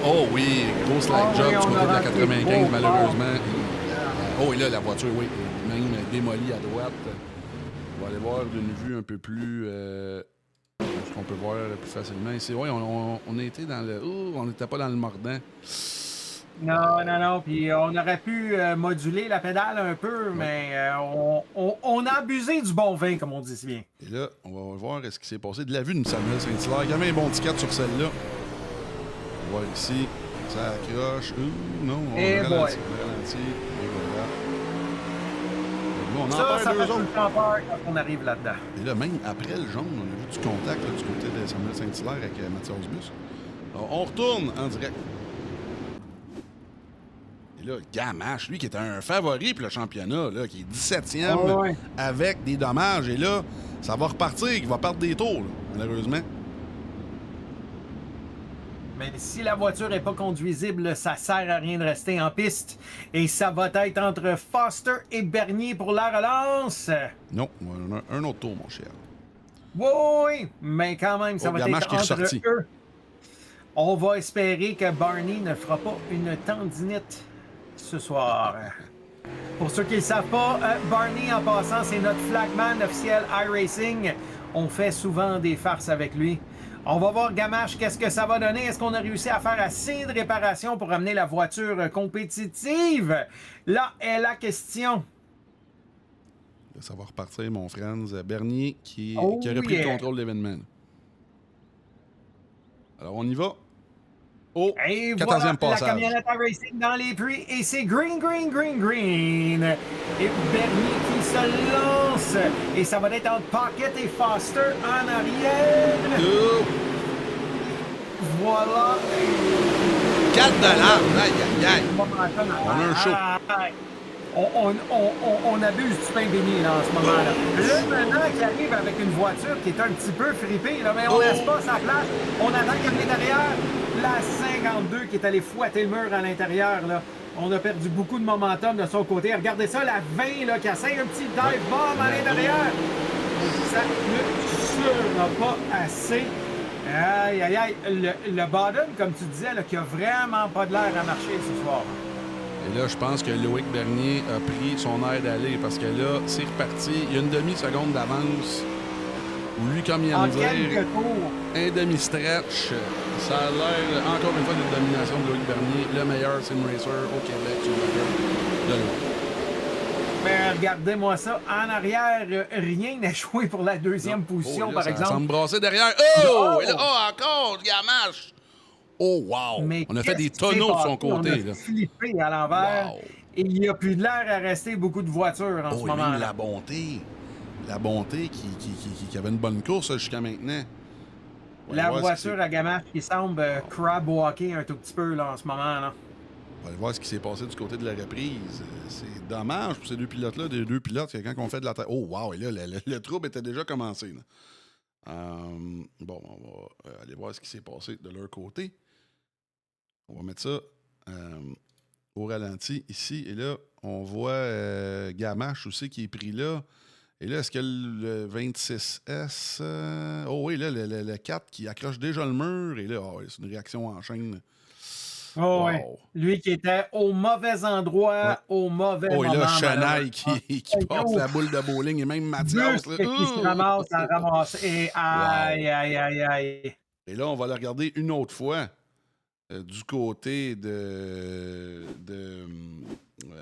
Oh oui, gros slide job du côté de la 95, malheureusement. Oh, et là, la voiture, oui, même démolie à droite. On va aller voir d'une vue un peu plus... ce qu'on peut voir plus facilement. Ici, oui, on a été dans le... Oh, on n'était pas dans le mordant. Non. Puis on aurait pu moduler la pédale un peu, mais on a abusé du bon vin, comme on dit si bien. Et là, on va voir ce qui s'est passé de la vue de Samuel Saint-Hilaire. Il y avait un bon ticket sur celle-là. On va voir ici. Ça accroche. Non, on ralentit. Et voilà. Là, on en perd deux autres. Quand on arrive là-dedans. Et là, même après le jaune, on a vu du contact là, du côté de Samuel Saint-Hilaire avec Mathias Bus. Alors, on retourne en direct. Et là, Gamache, lui qui était un favori pour le championnat, là, qui est 17e avec des dommages. Et là, ça va repartir, il va perdre des tours, là, malheureusement. Mais si la voiture n'est pas conduisible, ça sert à rien de rester en piste. Et ça va être entre Foster et Bernier pour la relance. Non, on a un autre tour, mon cher. Oui, mais quand même, ça va être entre eux. On va espérer que Barney ne fera pas une tendinite ce soir. Pour ceux qui ne le savent pas, Barney, en passant, c'est notre flagman officiel iRacing. On fait souvent des farces avec lui. On va voir Gamache, qu'est-ce que ça va donner? Est-ce qu'on a réussi à faire assez de réparations pour amener la voiture compétitive? Là est la question. Là, ça va repartir, mon Franz. Bernier qui a repris le contrôle de l'événement. Alors, on y va. Au 14e passage. La camionnette à racing dans les prix et c'est green, green, green, green. Et Bernier qui se lance. Et ça va être entre Paquette et Foster en arrière. Voilà. 4 $. Aïe, aïe, aïe. On a un show. On abuse du pain béni là, en ce moment-là. Le menant qui arrive avec une voiture qui est un petit peu fripée, là, mais on laisse pas sa place. On attend qu'il y ait derrière. La 52 qui est allée fouetter le mur à l'intérieur. Là. On a perdu beaucoup de momentum de son côté. Regardez ça, la 20 là, qui essaie un petit dive bomb à l'intérieur. Ça ne sera pas assez. Aïe, aïe, aïe. Le bottom, comme tu disais, là, qui a vraiment pas de l'air à marcher ce soir. Et là, je pense que Loïc Bernier a pris son air d'aller parce que là, c'est reparti. Il y a une demi-seconde d'avance. Lui, comme il vient de dire, un demi-stretch. Ça a l'air, encore une fois, d'une domination de Loïc Bernier. Le meilleur sim racer au Québec sur la de loin. Mais regardez-moi ça. En arrière, rien n'a joué pour la deuxième position, là, par exemple. Ça me brassait derrière. Oh! Et là, encore, Gamache! Oh, wow! Mais on a fait des tonneaux de son côté. On a flippé à l'envers. Wow. Et il n'y a plus de l'air à rester beaucoup de voitures en ce moment. Même la bonté. La bonté qui avait une bonne course jusqu'à maintenant. La voiture à Gamache qui semble crab-walker un tout petit peu là, en ce moment. Là. On va aller voir ce qui s'est passé du côté de la reprise. C'est dommage pour ces deux pilotes-là, des deux pilotes, quand on fait de la tête. Oh, wow! Et là, le trouble était déjà commencé. Bon, on va aller voir ce qui s'est passé de leur côté. On va mettre ça au ralenti ici. Et là, on voit Gamache aussi qui est pris là. Et là, est-ce que le 26S... oh oui, là, le 4 qui accroche déjà le mur. Et là, c'est une réaction en chaîne. Oh, wow. Ouais. Lui qui était au mauvais endroit, au mauvais moment. Oh, et là, Chanaille qui passe la boule de bowling. Et même Mathias. Qui se ramasse à ramasser. Et aïe, aïe, aïe, aïe. Et là, on va le regarder une autre fois. Du côté de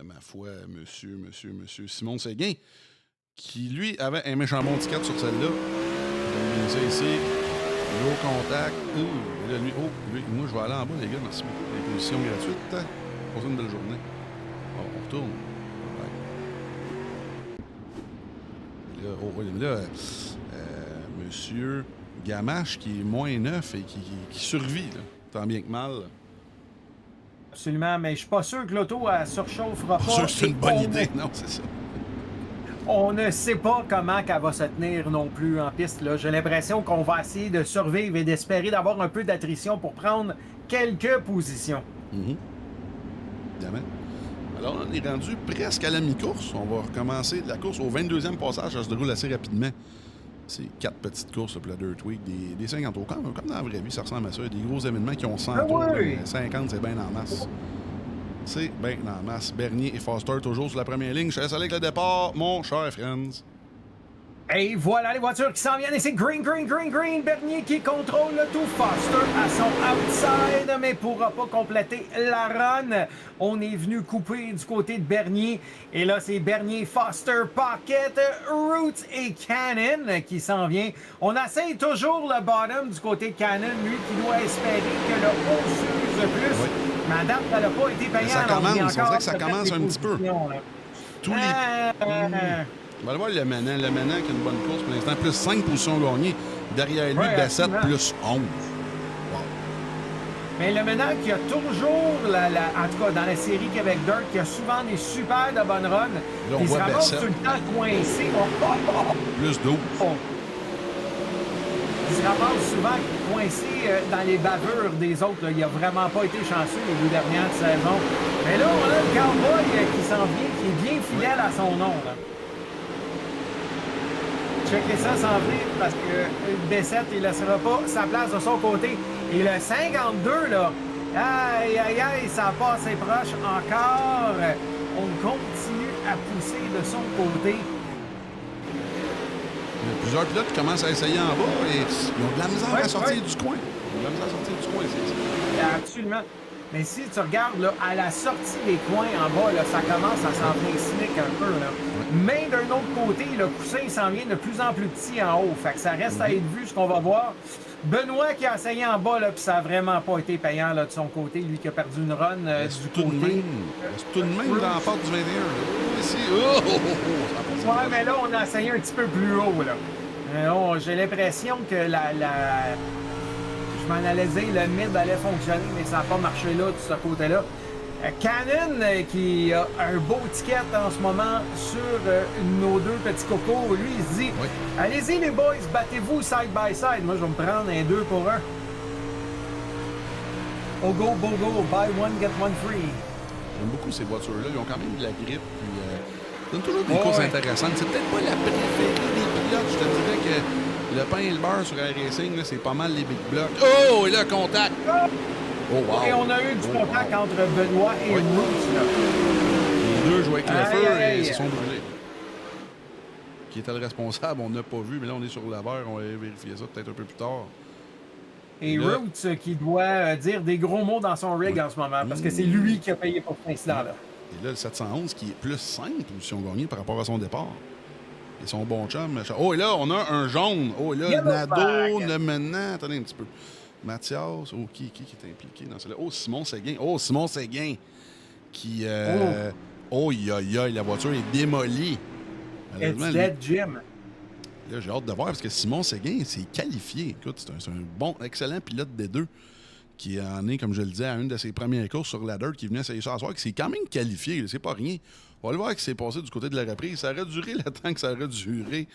ma foi, monsieur Simon Séguin, qui, lui, avait un méchant bon ticket sur celle-là. On ça ici. Low contact. Là, lui, moi, je vais aller en bas, les gars. Merci beaucoup pour les positions gratuites. Passez une belle journée. Bon, on retourne. Ouais. Là, monsieur Gamache, qui est moins neuf et qui survit, là. Tant bien que mal. Absolument, mais je suis pas sûr que l'auto surchauffera pas. Pas sûr que c'est une bonne idée, non, c'est ça. On ne sait pas comment qu'elle va se tenir non plus en piste. Là. J'ai l'impression qu'on va essayer de survivre et d'espérer d'avoir un peu d'attrition pour prendre quelques positions. Évidemment. Alors, on est rendu presque à la mi-course. On va recommencer la course au 22e passage. Ça se déroule assez rapidement. C'est 4 petites courses pour la Dirt Week, des 50 tours. Comme dans la vraie vie, ça ressemble à ça. Il y a des gros événements qui ont 100 tours. 50, c'est bien en masse. C'est bien en masse. Bernier et Foster toujours sur la première ligne. Je laisse aller avec le départ, mon cher Friends. Et voilà les voitures qui s'en viennent et c'est green. Bernier qui contrôle le tout. Foster à son outside, mais pourra pas compléter la run. On est venu couper du côté de Bernier. Et là, c'est Bernier, Foster, Pocket, Roots et Cannon qui s'en vient. On essaye toujours le bottom du côté de Cannon, lui qui doit espérer que le haut s'use plus. Oui. Mais à date, ça n'a pas été payant. Ça commence, on dirait que ça commence un petit peu. Tous les... On va aller voir le Manant. Le Manant qui a une bonne course pour l'instant. Plus 5 positions gagnées. Derrière lui, Bassett, plus 11. Wow. Mais le Manant qui a toujours, en tout cas dans la série Québec Dirt, qui a souvent des super de bonnes runs. Là, on voit Bassett. Tout le temps coincé. Plus 12. Il se ramasse souvent coincé dans les bavures des autres. Là. Il n'a vraiment pas été chanceux les 2 dernières saisons. Mais là, on a le Cowboy qui s'en vient, qui est bien fidèle à son nom. Là. Checker ça s'en venir parce que Bessette, il ne laissera pas sa place de son côté. Et le 52, là, aïe, ça passe proche encore. On continue à pousser de son côté. Il y a plusieurs pilotes qui commencent à essayer en bas et ils ont de la misère à sortir du coin. Absolument. Mais si tu regardes là, à la sortie des coins en bas, là, ça commence à s'en venir cynique un peu. Là. Mais d'un autre côté, le coussin s'en vient de plus en plus petit en haut. Fait que ça reste à être vu ce qu'on va voir. Benoît qui a essayé en bas, puis ça n'a vraiment pas été payant là, de son côté. Lui qui a perdu une run du côté. C'est tout de même dans la porte du 21. Là. Ici. Ouais, mais là, on a essayé un petit peu plus haut. Là. J'ai l'impression que je m'en allais dire le mid allait fonctionner, mais ça n'a pas marché là, de ce côté-là. Cannon qui a un beau ticket en ce moment sur nos 2 petits cocos. Lui, il se dit allez-y les boys, battez-vous side by side. Moi, je vais me prendre un 2 pour 1. Oh go, buy one, get one free. J'aime beaucoup ces voitures-là. Ils ont quand même de la grippe. Puis, donne toujours des courses intéressantes. C'est peut-être pas la préférée des pilotes. Je te dirais que le pain et le beurre sur iRacing, là, c'est pas mal les big blocks. Oh, et là, contact! Oh, wow! Et on a eu du contact entre Benoît et Roots. Les deux jouaient avec le feu et se sont brûlés. Qui était le responsable, on n'a pas vu, mais là, on est sur la verre. On va vérifier ça peut-être un peu plus tard. Et Roots qui doit dire des gros mots dans son rig en ce moment, parce que c'est lui qui a payé pour cet incident-là. Et là, le 711 qui est plus 5 si on gagne par rapport à son départ. Et son bon chum. Oh, et là, on a un jaune. Oh, et là, Nadeau, maintenant. Attendez un petit peu. Mathias. Oh, qui est impliqué dans cela? Oh, Simon Séguin. Oh, Simon Séguin. Qui. Oh, la voiture est démolie. It's dead, Jim. Là, j'ai hâte de voir parce que Simon Séguin s'est qualifié. Écoute, c'est un bon, excellent pilote des deux qui en est, comme je le disais, à une de ses premières courses sur la Dirt qui venait essayer ça à soir, qui s'est quand même qualifié. C'est pas rien. On va aller voir ce qui s'est passé du côté de la reprise. Ça aurait duré le temps que ça aurait duré.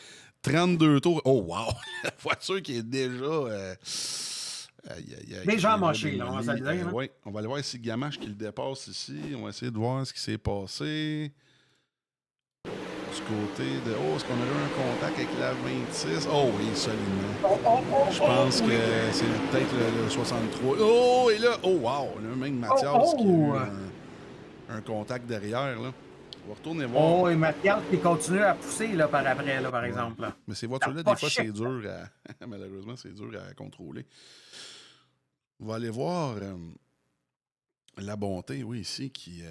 32 tours. Oh, wow! La voiture qui est déjà... déjà mochée, là, on va se le dire. Oui, on va aller voir si Gamache qui le dépasse ici. On va essayer de voir ce qui s'est passé. Du côté de... Oh, est-ce qu'on a eu un contact avec la 26? Oh oui, solidement. Je pense que c'est peut-être le 63. Oh, et là... Oh, wow! Le même Mathias qui a eu un contact derrière, là. On va retourner voir. Oh, et Mathias qui continue à pousser, là, par après, là, par exemple. Là. Mais ces voitures-là, des fois, c'est dur à... Malheureusement, c'est dur à contrôler. On va aller voir la bonté, oui, ici, qui...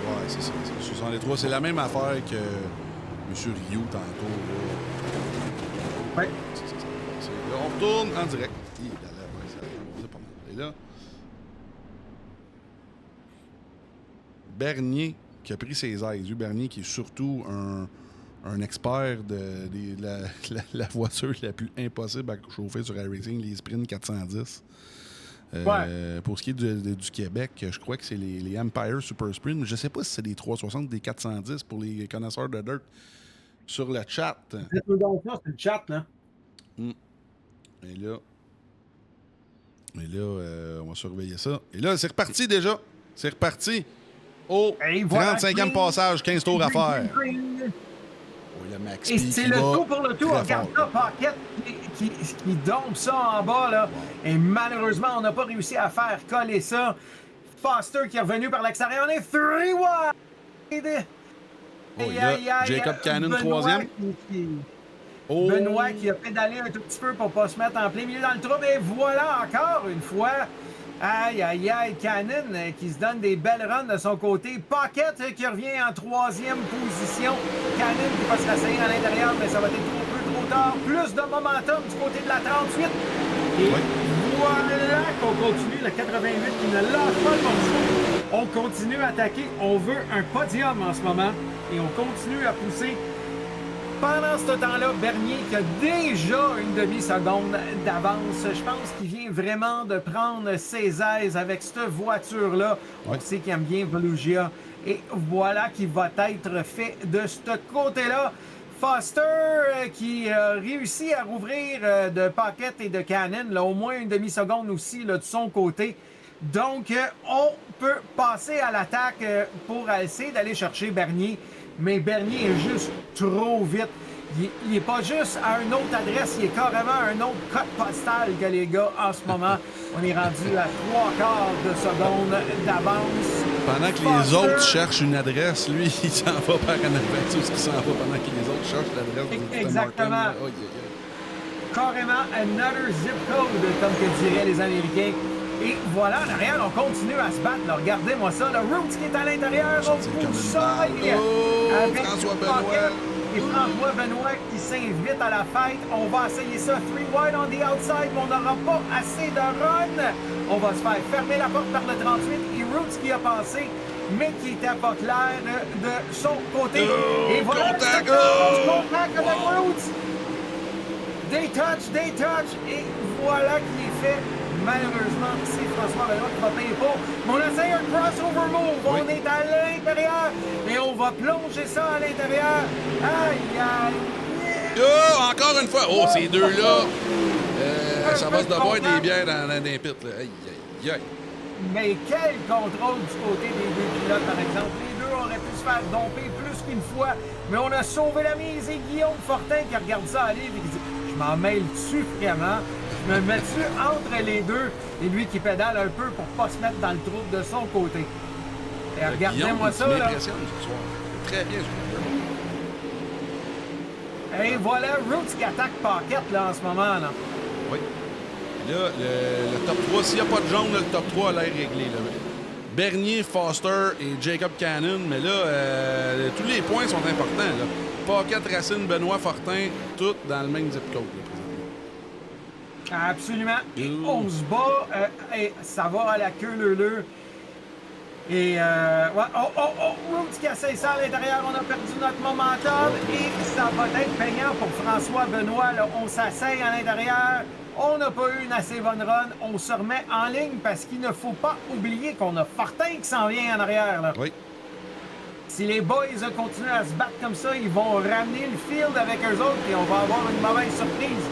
Ouais, c'est ça. 63, c'est la même affaire que M. Rioux tantôt. Oui. Là, on retourne en direct. C'est pas mal. Et là, Bernier qui a pris ses aises. Bernier qui est surtout un expert de la voiture la plus impossible à chauffer sur iRacing, les Sprint 410. Pour ce qui est du Québec, je crois que c'est les Empire Super Sprint. Je ne sais pas si c'est des 360, des 410 pour les connaisseurs de dirt sur le chat. C'est donc ça, c'est le chat, là. Et là, on va surveiller ça. Et là, c'est reparti déjà. C'est reparti. Oh, 35e passage, 15 tours à faire. Le Max et c'est le tour pour le tour. Regarde ça, Paquette qui dompe ça en bas, là. Wow. Et malheureusement, on n'a pas réussi à faire coller ça. Foster qui est revenu par l'extérieur. On est 3 wide. Jacob Cannon, 3e. Benoît qui a pédalé un tout petit peu pour ne pas se mettre en plein milieu dans le trou. Et voilà, encore une fois. Aïe, aïe, aïe, Cannon qui se donne des belles runs de son côté. Pocket qui revient en 3e position. Cannon qui va se rasseoir à l'intérieur, mais ça va être trop tard. Plus de momentum du côté de la 38. Et voilà qu'on continue, le 88 qui ne lâche pas le morceau. On continue à attaquer. On veut un podium en ce moment. Et on continue à pousser. Pendant ce temps-là, Bernier qui a déjà une demi-seconde d'avance. Je pense qu'il vient vraiment de prendre ses aises avec cette voiture-là. On sait qu'il aime bien Volugia. Et voilà qui va être fait de ce côté-là. Foster qui a réussi à rouvrir de Pocket et de Cannon, là, au moins une demi-seconde aussi là, de son côté. Donc, on peut passer à l'attaque pour essayer d'aller chercher Bernier. Mais Bernier est juste trop vite. Il n'est pas juste à une autre adresse, il est carrément à un autre code postal que les gars en ce moment. On est rendu à 3/4 de seconde d'avance. Pendant que les autres cherchent une adresse, lui, il s'en va par un adresse. Tout ce qui s'en va pendant que les autres cherchent l'adresse. Exactement. Carrément another zip code, comme que diraient les Américains. Et voilà, en arrière, on continue à se battre. Regardez-moi ça. Le Roots qui est à l'intérieur, on pousse ça. Avec François Benoît. Et François Benoît qui s'invite à la fête. On va essayer ça 3 wide on the outside, mais on n'aura pas assez de run. On va se faire fermer la porte par le 38. Et Roots qui a passé, mais qui n'était pas clair de son côté. Et voilà, contact avec Roots. They touch. Et voilà qui est fait. Malheureusement, c'est François Benoît qui va payer pour. Mais on essaye un crossover move. Oui. On est à l'intérieur et on va plonger ça à l'intérieur. Aïe. Oh, encore une fois. Oh, ces deux-là, ça va se devoir des bières dans les pits. Aïe. Mais quel contrôle du côté des deux pilotes, par exemple. Les deux auraient pu se faire domper plus qu'une fois, mais on a sauvé la mise. Et Guillaume Fortin qui regarde ça aller et qui dit « Je m'en mêle-tu vraiment? Je me mets-tu entre les deux? » Et lui qui pédale un peu pour pas se mettre dans le trou de son côté. Et regardez-moi ça, là. Ce soir. Très bien, Et voilà, Roots qui attaque Paquette, là, en ce moment, là. Oui. Là, le top 3, s'il n'y a pas de jaune, là, le top 3 a l'air réglé. Là. Bernier, Foster et Jacob Cannon. Mais là, tous les points sont importants. Là. Paquette, Racine, Benoît, Fortin, tous dans le même zip code. Là, absolument. Et on se bat. Et ça va à la queue leu-leu. Et Roots qui essaie ça à l'intérieur, on a perdu notre momentum et ça va être payant pour François Benoît. Là, on s'asseye à l'intérieur, on n'a pas eu une assez bonne run, on se remet en ligne parce qu'il ne faut pas oublier qu'on a Fortin qui s'en vient en arrière. Là. Oui. Si les boys continuent à se battre comme ça, ils vont ramener le field avec eux autres et on va avoir une mauvaise surprise.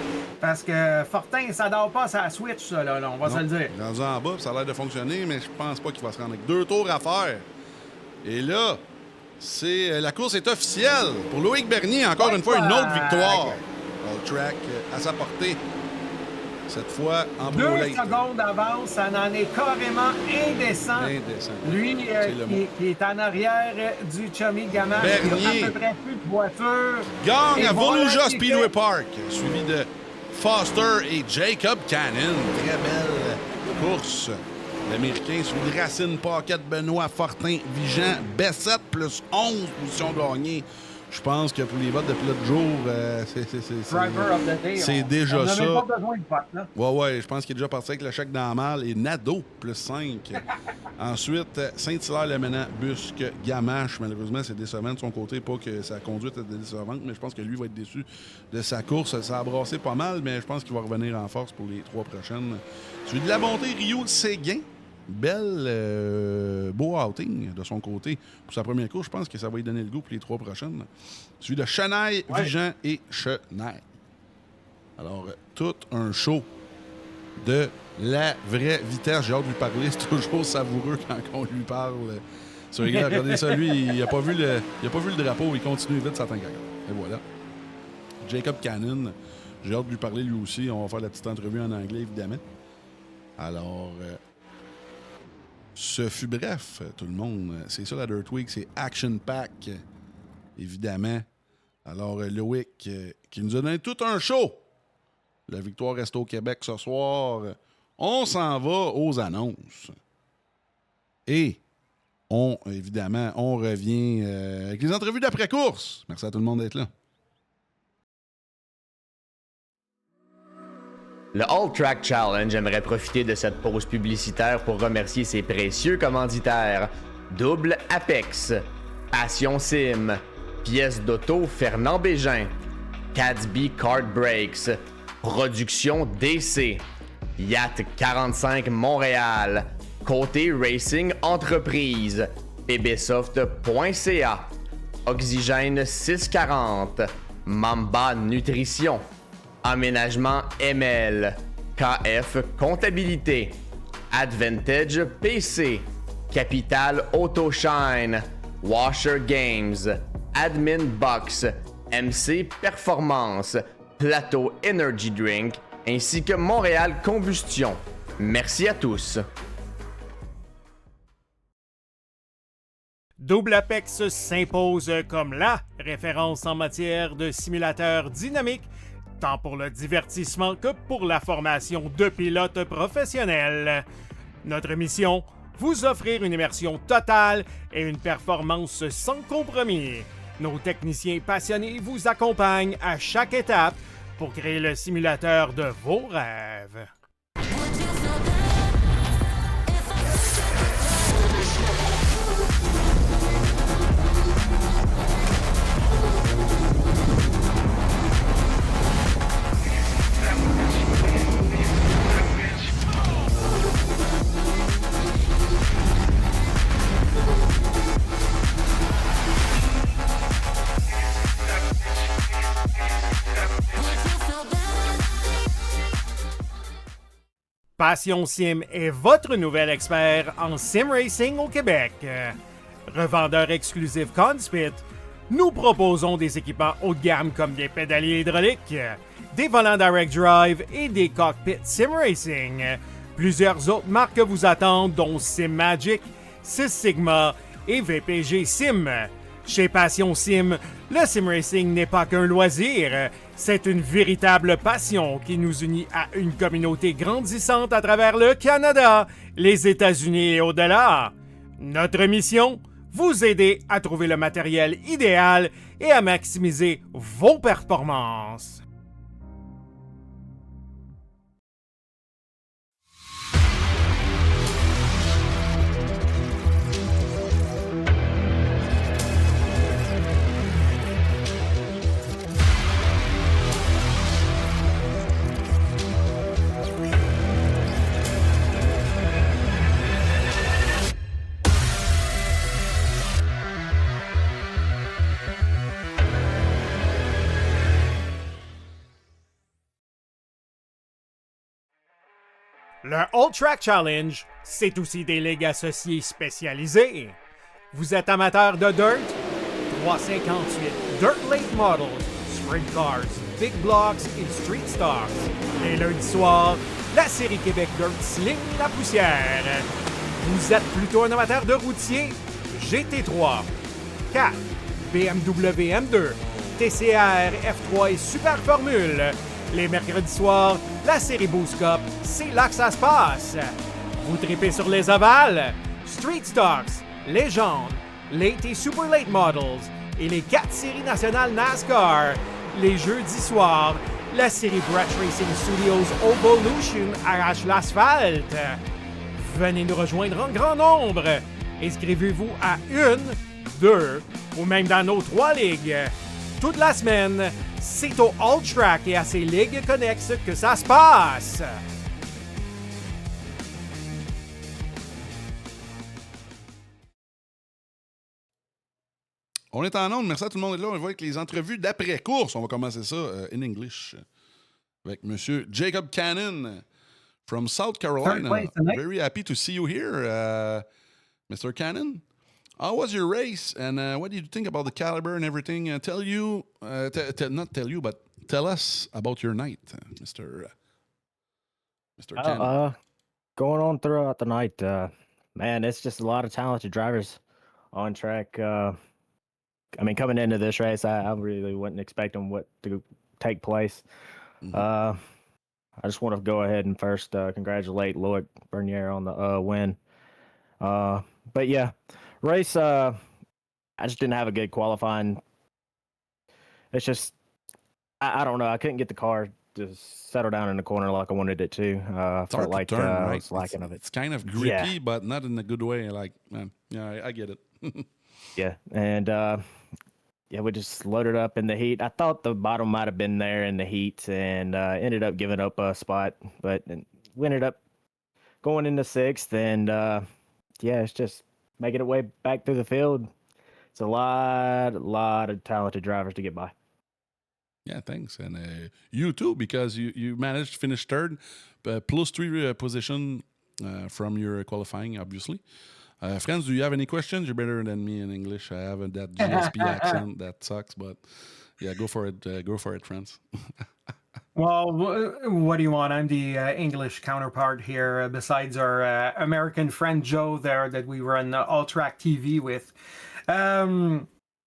Parce que Fortin, ça dort pas sa Switch, ça, là, on va se le dire. Rendu en bas, ça a l'air de fonctionner, mais je pense pas qu'il va se rendre avec 2 tours à faire. Et là, la course est officielle. Pour Loïc Bernier, encore une fois, une autre victoire. All Track à sa portée. Cette fois, en brûlée. 2 secondes d'avance, ça en est carrément indécent. Lui, qui est en arrière du Chummy Gamache, Bernier. qui a à peu près plus de voiture. Gagne à Voluja Speedway Park, suivi de Foster et Jacob Cannon. Très belle course. L'Américain suivi de Racine, Paquette, Benoît, Fortin, Vigent, Bessette plus 11 positions gagnées. Je pense que pour les votes de pilote de jour, c'est déjà ça. On n'avait pas besoin de vote, là. Ouais, je pense qu'il est déjà parti avec le chèque dans le mal. Et Nadeau, plus 5. Ensuite, Saint-Hilaire-le-Menant, Busque, Gamache. Malheureusement, c'est décevant de son côté. Pas que sa conduite était décevante, mais je pense que lui va être déçu de sa course. Ça a brassé pas mal, mais je pense qu'il va revenir en force pour les 3 prochaines. Celui de la bonté, Rio Séguin. Beau outing de son côté pour sa première course. Je pense que ça va lui donner le goût pour les 3 prochaines. Celui de Chenaille, Vigent et Chenaille. Alors, tout un show de la vraie vitesse. J'ai hâte de lui parler. C'est toujours savoureux quand on lui parle. Regardez ça, lui, il n'a pas vu le drapeau. Il continue vite, ça t'engage. Et voilà. Jacob Cannon, j'ai hâte de lui parler lui aussi. On va faire la petite entrevue en anglais, évidemment. Alors... ce fut bref, tout le monde. C'est ça la Dirt Week, c'est Action Pack, évidemment. Alors, Loïc, qui nous a donné tout un show. La victoire reste au Québec ce soir. On s'en va aux annonces. Et, évidemment, on revient avec les entrevues d'après-course. Merci à tout le monde d'être là. Le All Track Challenge aimerait profiter de cette pause publicitaire pour remercier ses précieux commanditaires. Double Apex, Passion Sim, Pièces d'auto Fernand Bégin, Cadsby Kart Brakes, Production DC, Yacht 45 Montréal, Côté Racing Entreprise, bbsoft.ca, Oxygène 640, Mamba Nutrition, Aménagement ML, KF Comptabilité, Advantage PC, Capital Autoshine, Washer Games, Admin Box, MC Performance, Plateau Energy Drink, ainsi que Montréal Combustion. Merci à tous. Double Apex s'impose comme la référence en matière de simulateur dynamique, tant pour le divertissement que pour la formation de pilotes professionnels. Notre mission, vous offrir une immersion totale et une performance sans compromis. Nos techniciens passionnés vous accompagnent à chaque étape pour créer le simulateur de vos rêves. Passion Sim est votre nouvel expert en sim racing au Québec. Revendeur exclusif Conspit, nous proposons des équipements haut de gamme comme des pédaliers hydrauliques, des volants direct drive et des cockpits sim racing. Plusieurs autres marques vous attendent, dont SimMagic, Six Sigma et VPG Sim. Chez Passion Sim, le sim racing n'est pas qu'un loisir, c'est une véritable passion qui nous unit à une communauté grandissante à travers le Canada, les États-Unis et au-delà. Notre mission? Vous aider à trouver le matériel idéal et à maximiser vos performances. Le All Track Challenge, c'est aussi des ligues associées spécialisées. Vous êtes amateur de dirt? 358 Dirt Late Models, Sprint Cars, Big Blocks et Street Stocks. Les lundis soirs, la série Québec Dirt sling la poussière. Vous êtes plutôt un amateur de routier? GT3, 4, BMW M2, TCR, F3 et Super Formule. Les mercredis soirs, la série Boost Cup, c'est là que ça se passe. Vous tripez sur les ovales, Street Stocks, Légende, Late et Super Late Models et les 4 séries nationales NASCAR. Les jeudis soirs, la série Brett Racing Studios Evolution arrache l'asphalte. Venez nous rejoindre en grand nombre. Inscrivez-vous à 1, 2 ou même dans nos 3 ligues. Toute la semaine, c'est au All Track et à ses ligues connexes que ça se passe. On est en onde, merci à tout le monde d'être là. On va voir avec les entrevues d'après-course. On va commencer ça in English avec M. Jacob Cannon from South Carolina. Very happy to see you here, Mr. Cannon. How was your race, and what did you think about the caliber and everything? Not tell you, but tell us about your night, Mr. Cannon. Going on throughout the night, man, it's just a lot of talented drivers on track. I mean, coming into this race, I really wasn't expecting what to take place. Mm-hmm. I just want to go ahead and first congratulate Loic Bernier on the win. But yeah, race, I just didn't have a good qualifying. It's just, I don't know. I couldn't get the car to settle down in the corner like I wanted it to. I felt like I was lacking of it. It's kind of grippy, but not in a good way. Like, man, yeah, I get it. Yeah, and we just loaded up in the heat. I thought the bottom might have been there in the heat, and ended up giving up a spot, but we ended up going into 6th, and it's just making it way back through the field. It's a lot of talented drivers to get by. Yeah, thanks. And you too, because you managed to finish 3rd, +3 position from your qualifying, obviously. Friends, do you have any questions? You're better than me in English. I have that GSP accent. That sucks, but yeah, go for it. Go for it, friends. Well, what do you want? I'm the English counterpart here, besides our American friend Joe there that we run All Track TV with.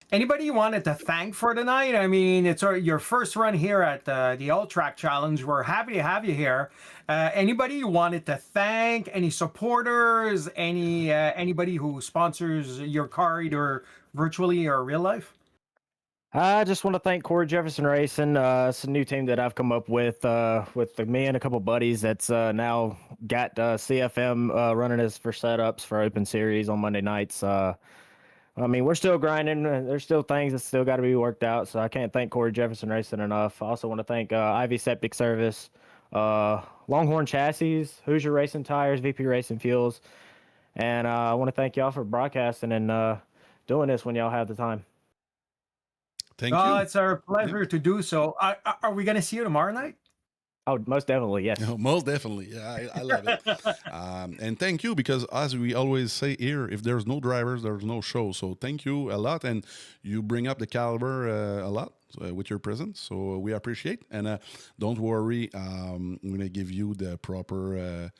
Anybody you wanted to thank for tonight? I mean, it's your first run here at the All Track Challenge. We're happy to have you here. Anybody you wanted to thank? Any supporters? Anybody who sponsors your car, either virtually or real life? I just want to thank Corey Jefferson Racing. It's a new team that I've come up with me and a couple buddies that's now got CFM running us for setups for Open Series on Monday nights. I mean, we're still grinding. There's still things that still got to be worked out, so I can't thank Corey Jefferson Racing enough. I also want to thank Ivy Septic Service, Longhorn Chassis, Hoosier Racing Tires, VP Racing Fuels, and I want to thank y'all for broadcasting and doing this when y'all have the time. Thank you. It's our pleasure to do so. Are we going to see you tomorrow night? Oh, most definitely, yes. Most definitely. Yeah, I love it. And thank you, because as we always say here, if there's no drivers, there's no show. So thank you a lot, and you bring up the caliber a lot with your presence. So we appreciate. And don't worry, I'm going to give you the proper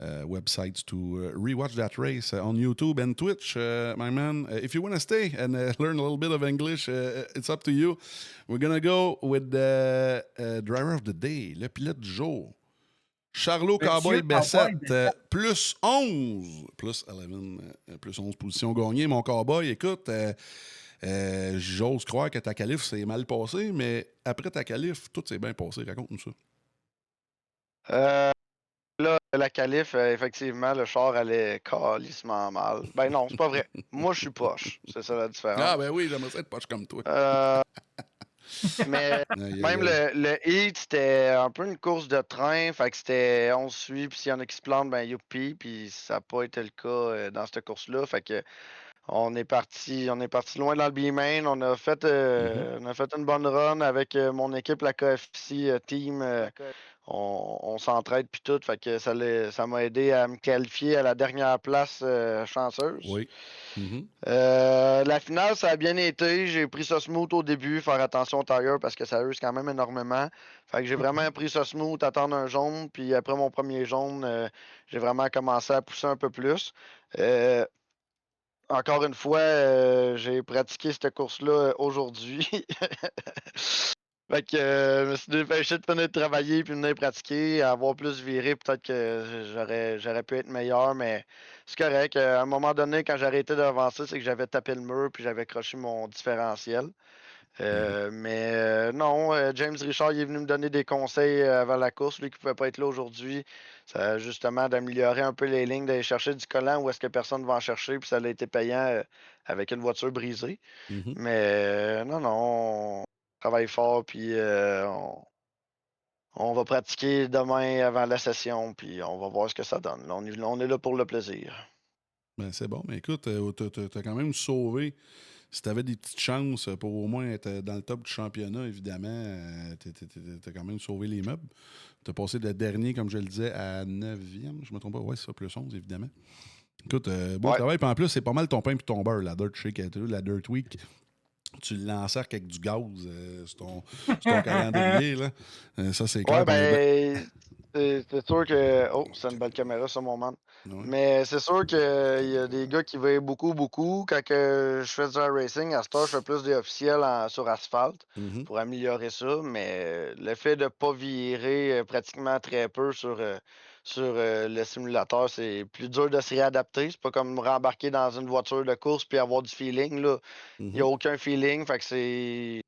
websites to rewatch that race on YouTube and Twitch, my man. If you want to stay and learn a little bit of English, it's up to you. We're going to go with the driver of the day, le pilote du jour. Charlot Cowboy Bessette, plus 11. Plus 11, plus 11 positions gagnées, mon cowboy. Écoute, j'ose croire que ta qualif s'est mal passé, mais après ta qualif, tout s'est bien passé. Raconte-nous ça. Là, la qualif, effectivement, le char allait calissement mal. Ben non, c'est pas vrai. Moi, je suis poche. C'est ça la différence. Ah, ben oui, j'aimerais ça être poche comme toi. Mais même le heat, c'était un peu une course de train. Fait que c'était on suit, puis s'il y en a qui se plantent, ben youpi. Puis ça n'a pas été le cas dans cette course-là. Fait que on est parti loin dans le B-Main. On a fait une bonne run avec mon équipe, la KFC Team. On s'entraide puis tout. Fait que ça m'a aidé à me qualifier à la dernière place chanceuse. Oui. La finale, ça a bien été. J'ai pris ça smooth au début, faire attention au tire parce que ça use quand même énormément. Fait que j'ai vraiment pris ça smooth, attendre un jaune. Puis après mon premier jaune, j'ai vraiment commencé à pousser un peu plus. Encore une fois, j'ai pratiqué cette course-là aujourd'hui. Fait que je me suis dépêché de finir de travailler puis de venir pratiquer, avoir plus viré, peut-être que j'aurais pu être meilleur, mais c'est correct. À un moment donné, quand j'ai arrêté d'avancer, c'est que j'avais tapé le mur puis j'avais croché mon différentiel. Mais non, James Richard il est venu me donner des conseils avant la course, lui qui ne pouvait pas être là aujourd'hui. Ça, justement, d'améliorer un peu les lignes, d'aller chercher du collant où est-ce que personne va en chercher, puis ça a été payant avec une voiture brisée. Mais non, on travaille fort, puis on va pratiquer demain avant la session, puis on va voir ce que ça donne. Là, on est là pour le plaisir. Ben, c'est bon, mais écoute, t'as quand même sauvé. Si t'avais des petites chances pour au moins être dans le top du championnat, évidemment, t'as quand même sauvé les meubles. T'as passé de dernier, comme je le disais, à 9e, je me trompe pas. Ouais, c'est ça, plus 11, évidemment. Écoute, bon travail. Puis en plus, c'est pas mal ton pain puis ton beurre, la Dirt Shake, la Dirt Week. Tu l'encercles avec du gaz sur ton calendrier, là. Ça, c'est clair. Ouais, ben, c'est sûr que... Oh, c'est une belle caméra, ça, mon man. Ouais. Mais c'est sûr qu'il y a des gars qui veillent beaucoup. Quand je fais du racing, à ce temps, je fais plus des officiels sur asphalte pour améliorer ça. Mais le fait de ne pas virer pratiquement très peu sur le simulateur, c'est plus dur de se réadapter. C'est pas comme rembarquer dans une voiture de course puis avoir du feeling, là. Il n'y a aucun feeling, fait que c'est...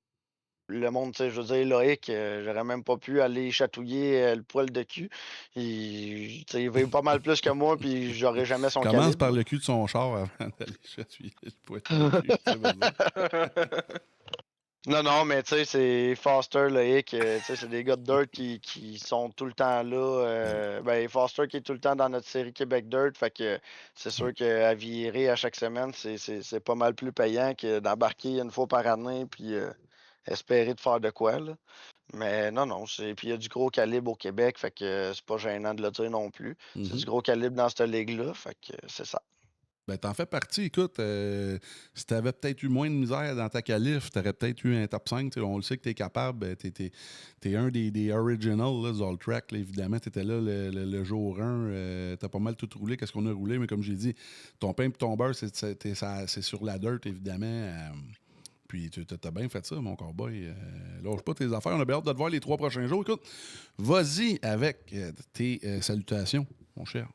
Le monde, tu sais, je veux dire, Loïc, j'aurais même pas pu aller chatouiller le poil de cul. Il veut pas mal plus que moi, puis j'aurais jamais son calibre. Commence par le cul de son char avant d'aller chatouiller le poil de cul. Non, mais tu sais, c'est Foster, Loïc, tu sais, c'est des gars de Dirt qui sont tout le temps là. Ben, Foster qui est tout le temps dans notre série Québec Dirt, fait que c'est sûr qu'à virer à chaque semaine, c'est pas mal plus payant que d'embarquer une fois par année, puis espérer de faire de quoi, là. Mais non, puis il y a du gros calibre au Québec, fait que c'est pas gênant de le dire non plus. C'est du gros calibre dans cette ligue-là, fait que c'est ça. Ben, t'en fais partie. Écoute, si t'avais peut-être eu moins de misère dans ta qualif, t'aurais peut-être eu un top 5. On le sait que t'es capable. T'es un des originals là, du All Track. Là, évidemment, t'étais là le jour 1. T'as pas mal tout roulé. Qu'est-ce qu'on a roulé? Mais comme j'ai dit, ton pain et ton beurre, c'est sur la dirt, évidemment. Puis t'as bien fait ça, mon cowboy. Lâche pas tes affaires. On a bien hâte de te voir les 3 prochains jours. Écoute, vas-y avec tes salutations, mon cher.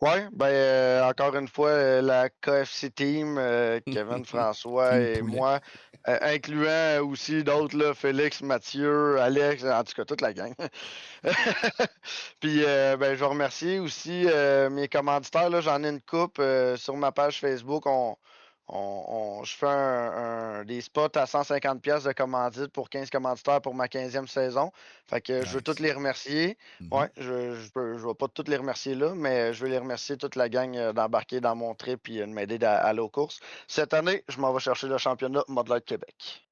Oui, ben encore une fois, la KFC Team, Kevin, François et moi, incluant aussi d'autres, là, Félix, Mathieu, Alex, en tout cas, toute la gang. Puis, ben, je veux remercier aussi mes commanditaires. Là, j'en ai une coupe sur ma page Facebook. Je fais des spots à 150$ de commandite pour 15 commanditaires pour ma 15e saison. Fait que je veux tous les remercier. Ouais, je vais pas tous les remercier là, mais je veux les remercier toute la gang d'embarquer dans mon trip et de m'aider à aller aux courses. Cette année, je m'en vais chercher le championnat Mode Light Québec.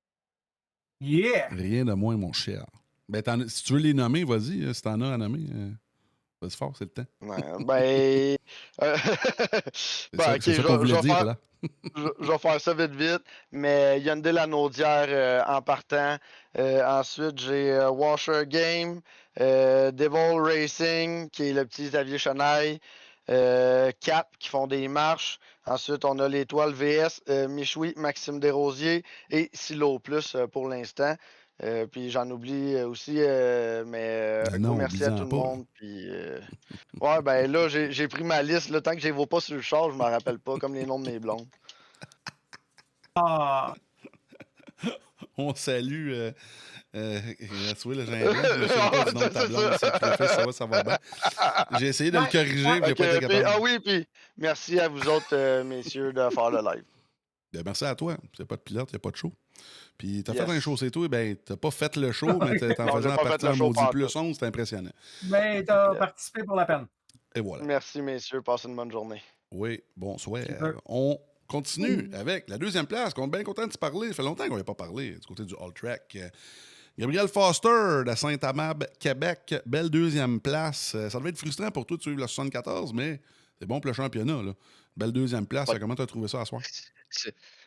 Yeah! Rien de moins, mon cher. Ben, si tu veux les nommer, vas-y. Si t'en as à nommer, vas-y fort, c'est le temps. Ben. C'est ça qu'on voulait dire, là. Je vais faire ça vite. Mais Hyundai Lanaudière en partant. Ensuite, j'ai Washer Game, Devil Racing, qui est le petit Xavier Chenaille, Cap, qui font des marches. Ensuite, on a l'Étoile VS, Michoui, Maxime Desrosiers et Silo Plus pour l'instant. Puis j'en oublie aussi, mais non, merci à tout le monde. Puis, ouais, ben là, j'ai pris ma liste. Là, tant que je les vois pas sur le char, je m'en rappelle pas, comme les noms de mes blondes. Ah! On salue. Tu vois, le j'ai pas du nom de ta blonde, ça va bien. J'ai essayé de le corriger, mais j'ai pas été capable. Ah oui, puis merci à vous autres, messieurs, de faire le live. Bien, merci à toi. C'est pas de pilote, il n'y a pas de show. Puis t'as fait un show, c'est tout. Ben, t'as pas fait le show, mais t'en faisais en partie un maudit plus 11, c'était impressionnant. Ben, t'as participé pour la peine. Et voilà. Merci, messieurs. Passez une bonne journée. Oui, bonsoir. On continue avec la deuxième place. On est bien content de se parler. Ça fait longtemps qu'on n'a pas parlé du côté du All Track. Gabriel Foster de Saint-Amab, Québec. Belle deuxième place. Ça devait être frustrant pour toi de suivre la 74, mais c'est bon pour le championnat, là. Belle deuxième place. Comment tu as trouvé ça à soir?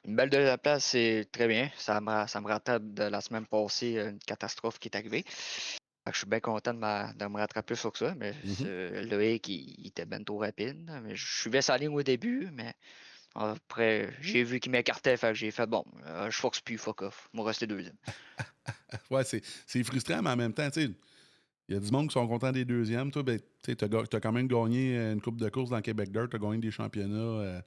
Une belle deuxième place, c'est très bien. Ça me rattrape de la semaine passée, une catastrophe qui est arrivée. Je suis bien content de me rattraper sur ça, mais Loïc, il était bien trop rapide. Mais je suivais sa ligne au début, mais après, j'ai vu qu'il m'écartait, fait que j'ai fait bon, je force plus, fuck off. Il m'a resté deuxième. Ouais, c'est frustrant, mais en même temps, tu sais, il y a du monde qui sont contents des deuxièmes. Toi, ben, tu as quand même gagné une coupe de course dans Québec Dirt, tu as gagné des championnats.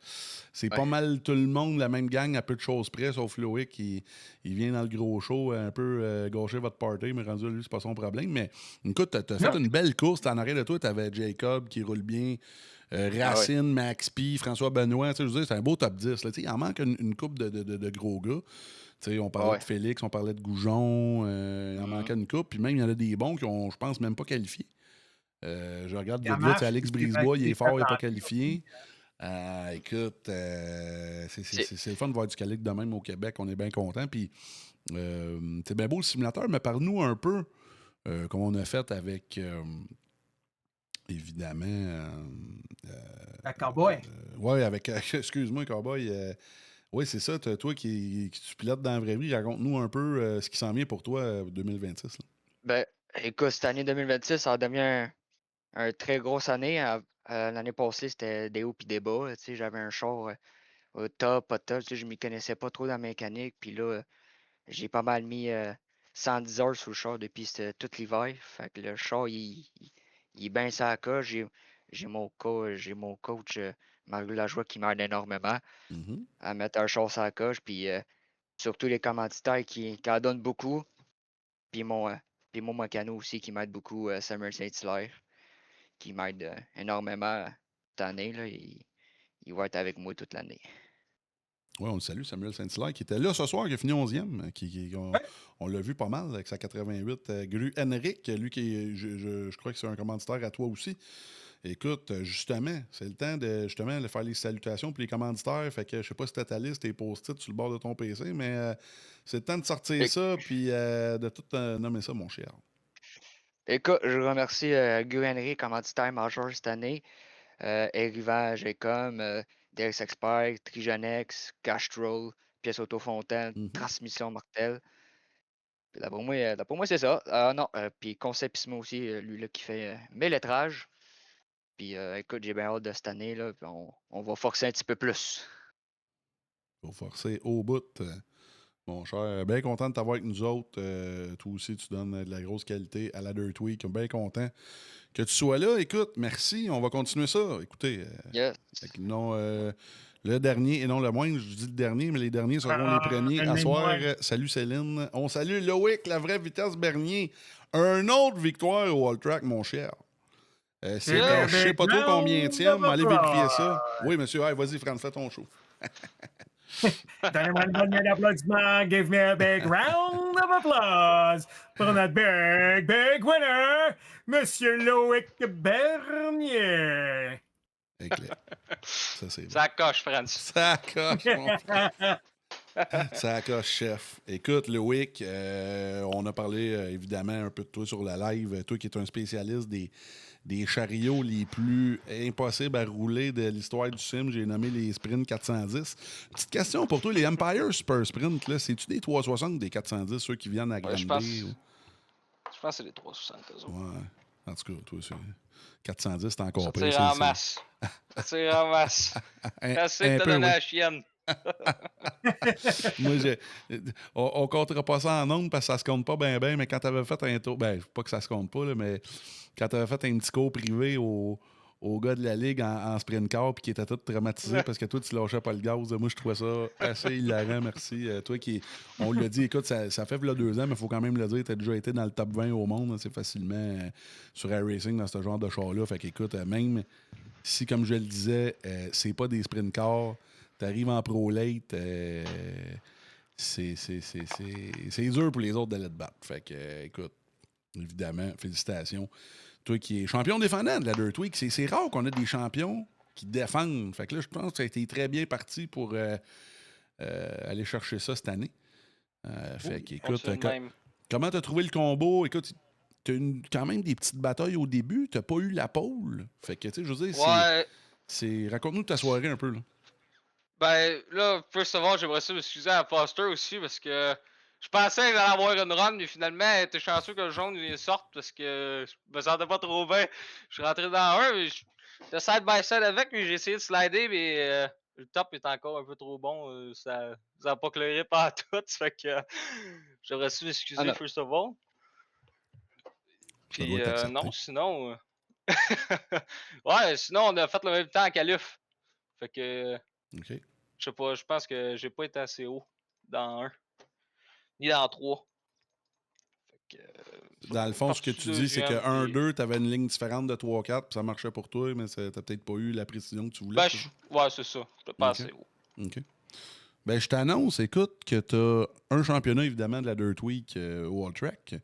C'est pas mal tout le monde, la même gang, à peu de choses près, sauf Loïc qui vient dans le gros show un peu gâcher votre party, mais rendu lui, c'est pas son problème. Mais écoute, tu as fait une belle course. En arrière de toi, tu avais Jacob qui roule bien, Racine, Max P, François Benoît. Je veux dire, c'est un beau top 10. Là, il en manque une coupe de gros gars. T'sais, on parlait de Félix, on parlait de Goujon, il en manquait une coupe, puis même il y en a des bons qui ont, je pense, même pas qualifié. Je regarde vite, Alex Brisebois, il est fort, il n'est pas qualifié. Écoute, c'est le fun de voir du calibre de même au Québec, on est bien content. Puis c'est bien beau le simulateur, mais parle-nous un peu comme on a fait avec, évidemment... avec Cowboy. Oui, avec, excuse-moi, Cowboy... oui, c'est ça. Toi qui tu pilotes dans la vraie vie, raconte-nous un peu ce qui s'en vient pour toi 2026. Là. Ben, écoute, cette année 2026, ça a devenu une très grosse année. L'année passée, c'était des hauts et des bas. J'avais un char au top, pas top. Je ne m'y connaissais pas trop dans la mécanique. Puis là, j'ai pas mal mis 110 heures sur le char depuis tout l'hiver. Fait que le char, il est bien sur la coche. J'ai mon coach, Mario Lajoie, qui m'aide énormément à mettre un char sur la coche. Puis surtout les commanditaires qui en donnent beaucoup. Puis mon mécano aussi qui m'aide beaucoup, Samuel Saint-Hilaire, qui m'aide énormément cette année. Là, il va être avec moi toute l'année. Oui, on le salue, Samuel Saint-Hilaire, qui était là ce soir, qui a fini 11e. On l'a vu pas mal avec sa 88 Gru Henrik, lui qui je crois que c'est un commanditaire à toi aussi. Écoute, justement, c'est le temps de faire les salutations pour les commanditaires. Fait que je sais pas si t'as ta liste, tes post-it sur le bord de ton PC, mais c'est le temps de sortir ça puis de tout nommer ça, mon cher. Écoute, je remercie Gru Henrik, commanditaire majeur cette année. Erivan, Gécom, Dex Expert, Trigenex, Castrol, Pièce Autofontaine, Transmission Mortelle. D'après moi, c'est ça. Non, puis Conceptismo aussi, lui là, qui fait mes lettrages. Puis écoute, j'ai bien hâte de cette année, là, puis on va forcer un petit peu plus. On va forcer au bout. Mon cher, bien content de t'avoir avec nous autres. Toi aussi, tu donnes de la grosse qualité à la Dirt Week. Bien content que tu sois là. Écoute, merci. On va continuer ça. Écoutez, le dernier et non le moindre, je dis le dernier, mais les derniers seront les premiers. À soir, salut Céline. On salue Loïc, la vraie vitesse Bernier. Un autre victoire au All Track, mon cher. C'est je sais pas trop combien tiens, mais allez vérifier ça. Oui, monsieur, vas-y, Fran, fais ton show. Donnez-moi une bonne main d'applaudissement. Give me a big round of applause pour notre big winner, Monsieur Loïc Bernier. Éclair. Ça, c'est Ça coche, France. Ça coche, mon frère. Ça coche, chef. Écoute, Loïc, on a parlé évidemment un peu de toi sur la live. Toi qui es un spécialiste des chariots les plus impossibles à rouler de l'histoire du sim. J'ai nommé les Sprint 410. Petite question pour toi, les Empire Super Sprint, là, c'est-tu des 360 ou des 410, ceux qui viennent à Grande Je pense que c'est des 360, eux autres. Ouais. En tout cas, toi, c'est 410, c'est encore Ça pire. tire en masse. Ça tire en masse. Assez de te donner la chienne. Moi, on comptera pas ça en nombre parce que ça se compte pas bien, mais quand tu avais fait un tour, ben, pas que ça se compte pas, là, mais quand tu avais fait un petit cours privé au gars de la Ligue en sprint car puis qui était tout traumatisé parce que toi, tu lâchais pas le gaz. Moi, je trouvais ça assez hilarant, merci. Toi, on l'a dit, écoute, ça fait 2 ans, mais il faut quand même le dire, tu as déjà été dans le top 20 au monde assez facilement sur iRacing dans ce genre de char-là. Fait qu'écoute, même si, comme je le disais, c'est pas des sprint cars, t'arrives en pro late, c'est dur pour les autres d'aller te battre. Fait que, écoute, évidemment, félicitations. Toi qui es champion défendant de la Dirt Week, c'est rare qu'on ait des champions qui défendent. Fait que là, je pense que ça a été très bien parti pour aller chercher ça cette année. Fait qu'écoute, comment t'as trouvé le combo? Écoute, t'as eu quand même des petites batailles au début. T'as pas eu la pole. Fait que, tu sais, je veux dire, raconte-nous ta soirée un peu, là. Ben, là, first of all, j'aimerais ça m'excuser à Foster aussi parce que je pensais que j'allais avoir une run, mais finalement, elle était chanceux que le jaune il sorte parce que je me sentais pas trop bien. Je suis rentré dans un, mais j'étais side by side avec, mais j'ai essayé de slider, mais le top est encore un peu trop bon. Ça n'a pas clairé par tout, fait que j'aimerais ça m'excuser, first of all. Puis non, sinon. Ouais, sinon, on a fait le même temps en qualif. Fait que. OK. Je sais pas, je pense que j'ai pas été assez haut dans 1. Ni dans 3. Fait que, dans le fond, ce que tu dis, c'est que 1-2, t'avais une ligne différente de 3-4, puis ça marchait pour toi, mais t'as peut-être pas eu la précision que tu voulais. Ben, ouais, c'est ça. J'étais pas assez haut. OK. Ben, je t'annonce, écoute, que t'as un championnat, évidemment, de la Dirt Week au All Track.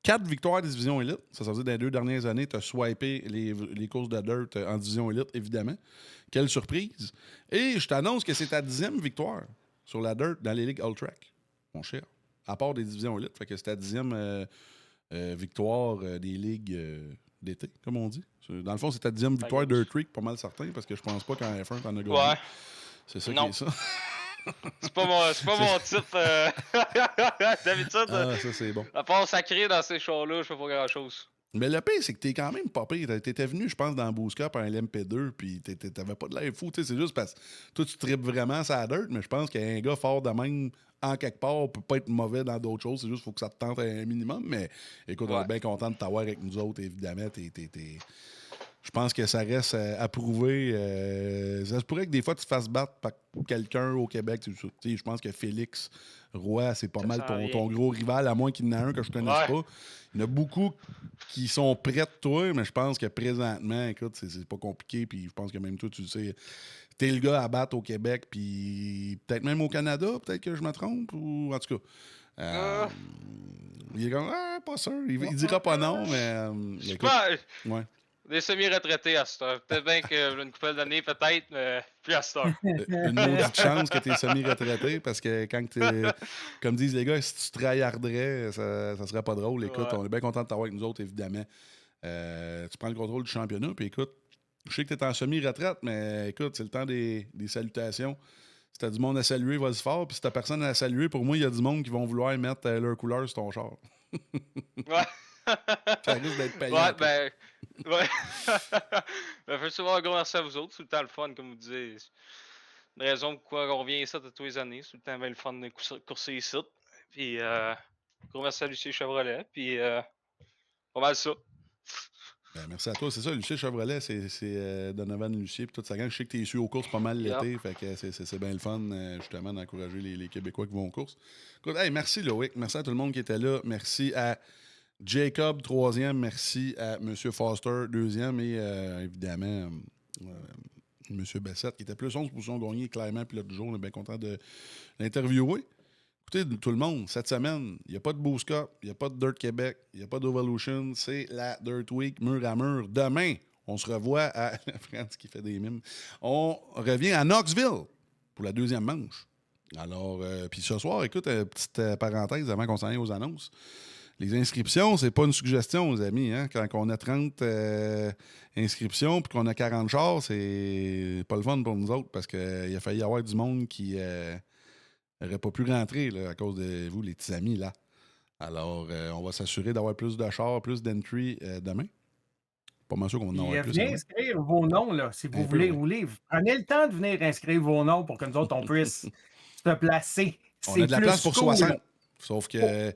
4 victoires de division élite. Ça veut dire que dans les 2 dernières années, tu as swipé les courses de dirt en division élite, évidemment. Quelle surprise. Et je t'annonce que c'est ta 10e victoire sur la dirt dans les ligues All Track, mon cher. À part des divisions élites. Fait que c'est ta 10e victoire des ligues d'été, comme on dit. Dans le fond, c'est ta 10e victoire Dirt Week, pas mal certain, parce que je pense pas qu'en F1, t'en as gagné. Ouais. C'est ça qui est ça. C'est pas mon type. D'habitude, ça c'est bon. À part sacré dans ces shows-là, je fais pas grand-chose. Mais le pire, c'est que t'es quand même pas pire. T'étais venu, je pense, dans Boost Cup à un LMP2, puis t'avais pas de l'air fou. C'est juste parce que toi, tu tripes vraiment sa dirt, mais je pense qu'un gars fort de même, en quelque part, peut pas être mauvais dans d'autres choses. C'est juste qu'il faut que ça te tente un minimum. Mais écoute, on est bien content de t'avoir avec nous autres, évidemment. Je pense que ça reste à prouver. Ça se pourrait que des fois, tu te fasses battre par quelqu'un au Québec. Je pense que Félix Roy, c'est pas mal ton gros rival, à moins qu'il y en ait un que je connaisse pas. Il y en a beaucoup qui sont près de toi, mais je pense que présentement, écoute, c'est pas compliqué. Puis je pense que même toi, tu le sais, t'es le gars à battre au Québec, puis peut-être même au Canada, peut-être que je me trompe, ou en tout cas. Il est comme, pas sûr. Il dira pas non, mais. Écoute, ouais. Des semi-retraités à cette heure. Peut-être bien que une couple d'années, peut-être, mais plus à cette heure. Une maudite chance que tu es semi-retraité, parce que quand comme disent les gars, si tu tryharderais, ça serait pas drôle. Écoute, on est bien content de t'avoir avec nous autres, évidemment. Tu prends le contrôle du championnat, puis écoute, je sais que tu es en semi-retraite, mais écoute, c'est le temps des salutations. Si t'as du monde à saluer, vas-y fort. Puis si t'as personne à saluer, pour moi, il y a du monde qui vont vouloir mettre leur couleur sur ton char. Ouais. Ça risque d'être payant. Ouais, ben. Ouais. Ben, fais souvent un gros merci à vous autres. C'est tout le temps le fun, comme vous disiez. Une raison pourquoi on revient ici tous les années. C'est tout le temps bien le fun de courser ici. Puis, gros merci à Lucie Chevrolet. Puis, pas mal ça. Ben, merci à toi. C'est ça, Lucie Chevrolet, c'est Donovan Lucier. Puis toute sa gang, je sais que tu es issu aux courses pas mal l'été. Fait que c'est bien le fun, justement, d'encourager les Québécois qui vont aux courses. Écoute, hey, merci Loïc. Merci à tout le monde qui était là. Merci à Jacob, 3e. Merci à M. Foster, 2e. Et évidemment, M. Bessette, qui était plus 11 positions gagnées, clairement, pilote du jour. On est bien content de l'interviewer. Écoutez, tout le monde, cette semaine, il n'y a pas de Boost Cup, il n'y a pas de Dirt Québec, il n'y a pas d'Evolution, c'est la Dirt Week mur à mur. Demain, on se revoit à France qui fait des mimes. On revient à Knoxville pour la 2e manche. Alors, puis ce soir, écoute, petite parenthèse avant qu'on s'en aille aux annonces. Les inscriptions, c'est pas une suggestion, les amis. Hein? Quand on a 30 inscriptions puis qu'on a 40 chars, c'est pas le fun pour nous autres parce qu'il a failli y avoir du monde qui n'aurait pas pu rentrer là, à cause de vous, les petits amis, là. Alors, on va s'assurer d'avoir plus de chars, plus d'entry demain. Pas mal sûr qu'on va en avoir plus. Venez inscrire vos noms, là, si vous voulez rouler. Prenez le temps de venir inscrire vos noms pour que nous autres, on puisse se placer. On a de la place pour 60. Là. Sauf que...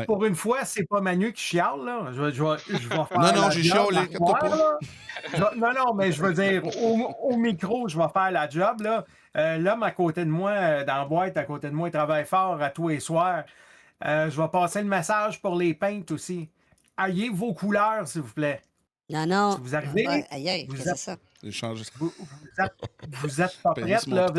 Pour une fois, c'est pas Manu qui chiale, là. Je vais faire non, j'ai chialé, pas. Non, mais je veux dire, au micro, je vais faire la job, là. L'homme à côté de moi, dans la boîte, à côté de moi, il travaille fort à tous les soirs. Je vais passer le message pour les peintes aussi. Ayez vos couleurs, s'il vous plaît. Non. Si vous arrivez, vous êtes ça. Vous êtes pas prête, là.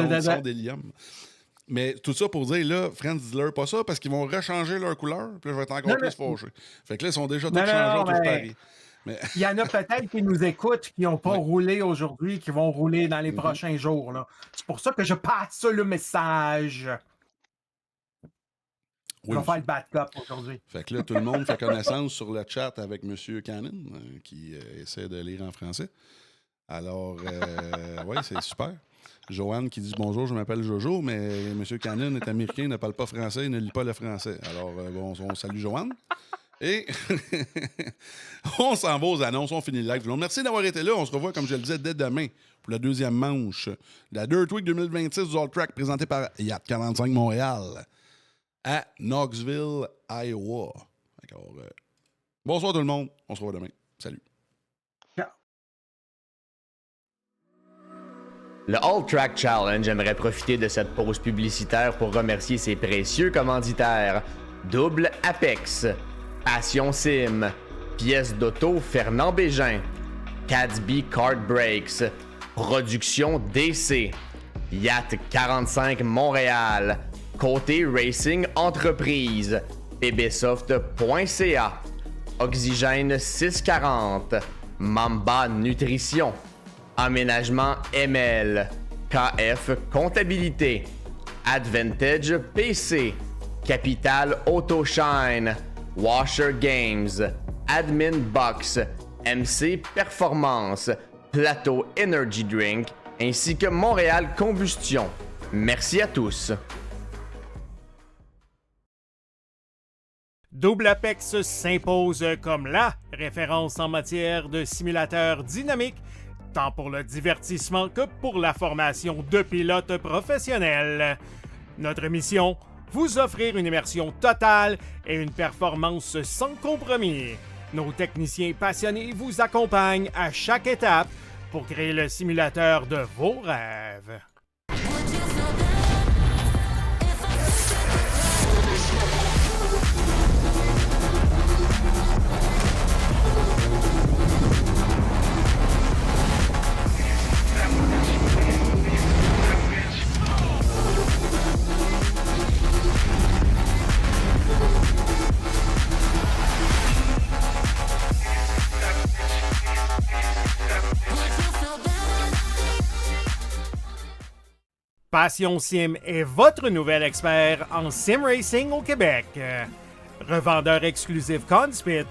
Mais tout ça pour dire, là, Friends, dis-leur pas ça parce qu'ils vont rechanger leur couleur, puis là, je vais être encore plus fâché. Fait que là, ils sont déjà tous changés autour de Paris. Mais... Il y en a peut-être qui nous écoutent, qui n'ont pas roulé aujourd'hui, qui vont rouler dans les prochains jours. Là. C'est pour ça que je passe le message. On va faire le bad cop aujourd'hui. Fait que là, tout le monde fait connaissance sur le chat avec M. Cannon, qui essaie de lire en français. Alors, oui, c'est super. Joanne qui dit bonjour, je m'appelle Jojo, mais M. Cannon est américain, il ne parle pas français, il ne lit pas le français. Alors, on salue Joanne. Et on s'en va aux annonces, on finit le live. Donc, merci d'avoir été là. On se revoit, comme je le disais, dès demain pour la deuxième manche. La Dirt Week 2026 du All Track présentée par Yacht 45 Montréal à Knoxville, Iowa. D'accord. Bonsoir tout le monde. On se revoit demain. Salut. Le All Track Challenge aimerait profiter de cette pause publicitaire pour remercier ses précieux commanditaires. Double Apex, Passion Sim, Pièces d'auto Fernand Bégin, Cadsby Kart Brakes, Production DC, Yacht 45 Montréal, Côté Racing Entreprise, pbsoft.ca, Oxygène 640, Mamba Nutrition, Aménagement ML, KF Comptabilité, Advantage PC, Capital Autoshine, Washer Games, Admin Box, MC Performance, Plateau Energy Drink, ainsi que Montréal Combustion. Merci à tous. Double Apex s'impose comme la référence en matière de simulateurs dynamiques, tant pour le divertissement que pour la formation de pilotes professionnels. Notre mission, vous offrir une immersion totale et une performance sans compromis. Nos techniciens passionnés vous accompagnent à chaque étape pour créer le simulateur de vos rêves. Passion Sim est votre nouvel expert en sim racing au Québec. Revendeur exclusif Conspit,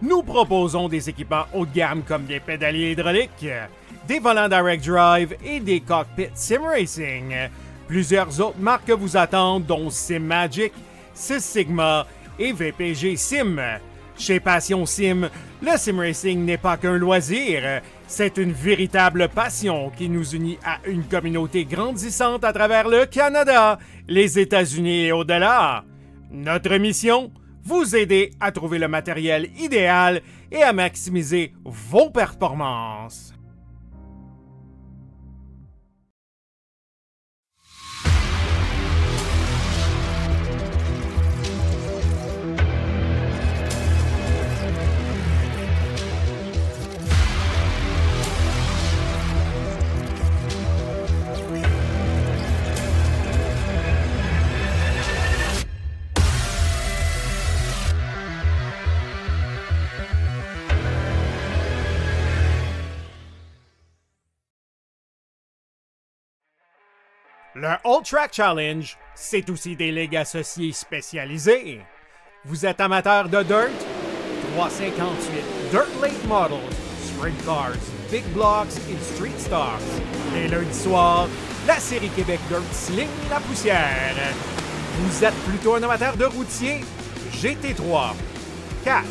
nous proposons des équipements haut de gamme comme des pédaliers hydrauliques, des volants direct drive et des cockpits sim racing. Plusieurs autres marques vous attendent, dont Sim Magic, Six Sigma et VPG Sim. Chez Passion Sim, le sim racing n'est pas qu'un loisir, c'est une véritable passion qui nous unit à une communauté grandissante à travers le Canada, les États-Unis et au-delà. Notre mission, vous aider à trouver le matériel idéal et à maximiser vos performances. Le All Track Challenge, c'est aussi des ligues associées spécialisées. Vous êtes amateur de dirt? 358 Dirt Late Models, Sprint Cars, Big Blocks et Street Stocks. Les lundis soirs, la série Québec Dirt sling la poussière. Vous êtes plutôt un amateur de routier? GT3, 4,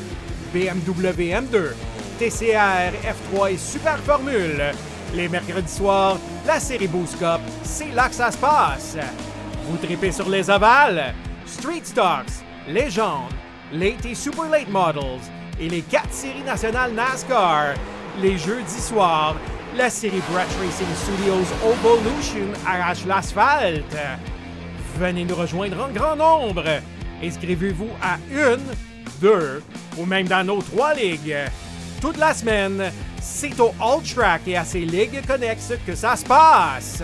BMW M2, TCR, F3 et Super Formule. Les mercredis soirs, la série Boost Cup, c'est là que ça se passe. Vous tripez sur les ovales, Street Stocks, Légende, Late et Super Late Models et les 4 séries nationales NASCAR. Les jeudis soirs, la série Brett Racing Studios Evolution arrache l'asphalte. Venez nous rejoindre en grand nombre. Inscrivez-vous à 1, 2 ou même dans nos 3 ligues. Toute la semaine, c'est au All Track et à ses ligues connexes que ça se passe.